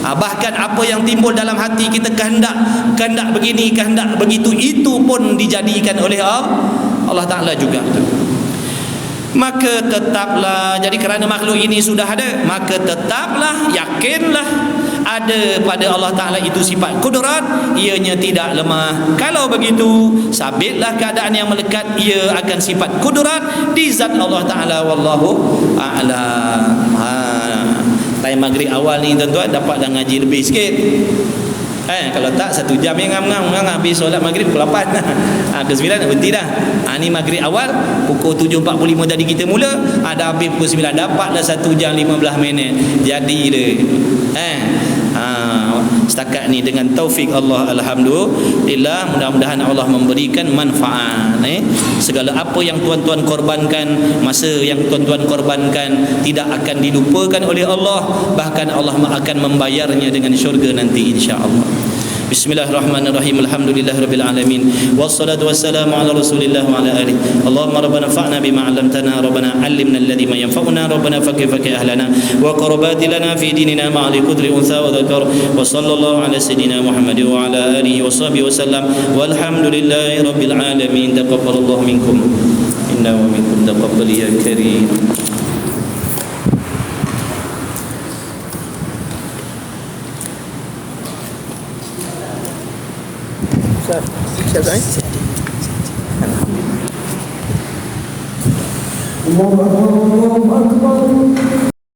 Bahkan apa yang timbul dalam hati kita, kehendak begini, kehendak begitu, itu pun dijadikan oleh Allah Ta'ala juga. Maka tetaplah, jadi kerana makhluk ini sudah ada, maka tetaplah, yakinlah ada pada Allah Ta'ala itu sifat kudrat, ianya tidak lemah. Kalau begitu, sabitlah keadaan yang melekat ia akan sifat kudrat di zat Allah Ta'ala. Wallahu a'lam. Time maghrib awal ni tuan-tuan dapat dah ngaji lebih sikit. Kalau tak 1 jam yang ngam-ngam habis solat maghrib pukul 8. Ke 9 dah berhenti dah. Ni maghrib awal pukul 7.45 tadi kita mula, dah habis pukul 9, dapatlah 1 jam 15 minit. Jadi dia. Setakat ni dengan taufik Allah, alhamdulillah, mudah-mudahan Allah memberikan manfaat. Segala apa yang tuan-tuan korbankan, masa yang tuan-tuan korbankan tidak akan dilupakan oleh Allah, bahkan Allah akan membayarnya dengan syurga nanti insya-Allah. Bismillahirrahmanirrahim. Alhamdulillahirabbil alamin. Wassalatu wassalamu ala Rasulillah wa ala alihi. Allahumma rabbana fa'na bima 'allamtana, rabbana 'allimna alladhi ma yanfa'una, rabbana faqih ahlana wa qurabati lana fi dinina ma'al qudri untha wa dhakar. Wa sallallahu ala sayidina Muhammad wa ala alihi wa sahbihi wasallam. Walhamdulillahirabbil alamin. Taqabbalallahu minkum inna wa minkum taqabbal ya karim. Siap kan? Alhamdulillah. Allahu Akbar.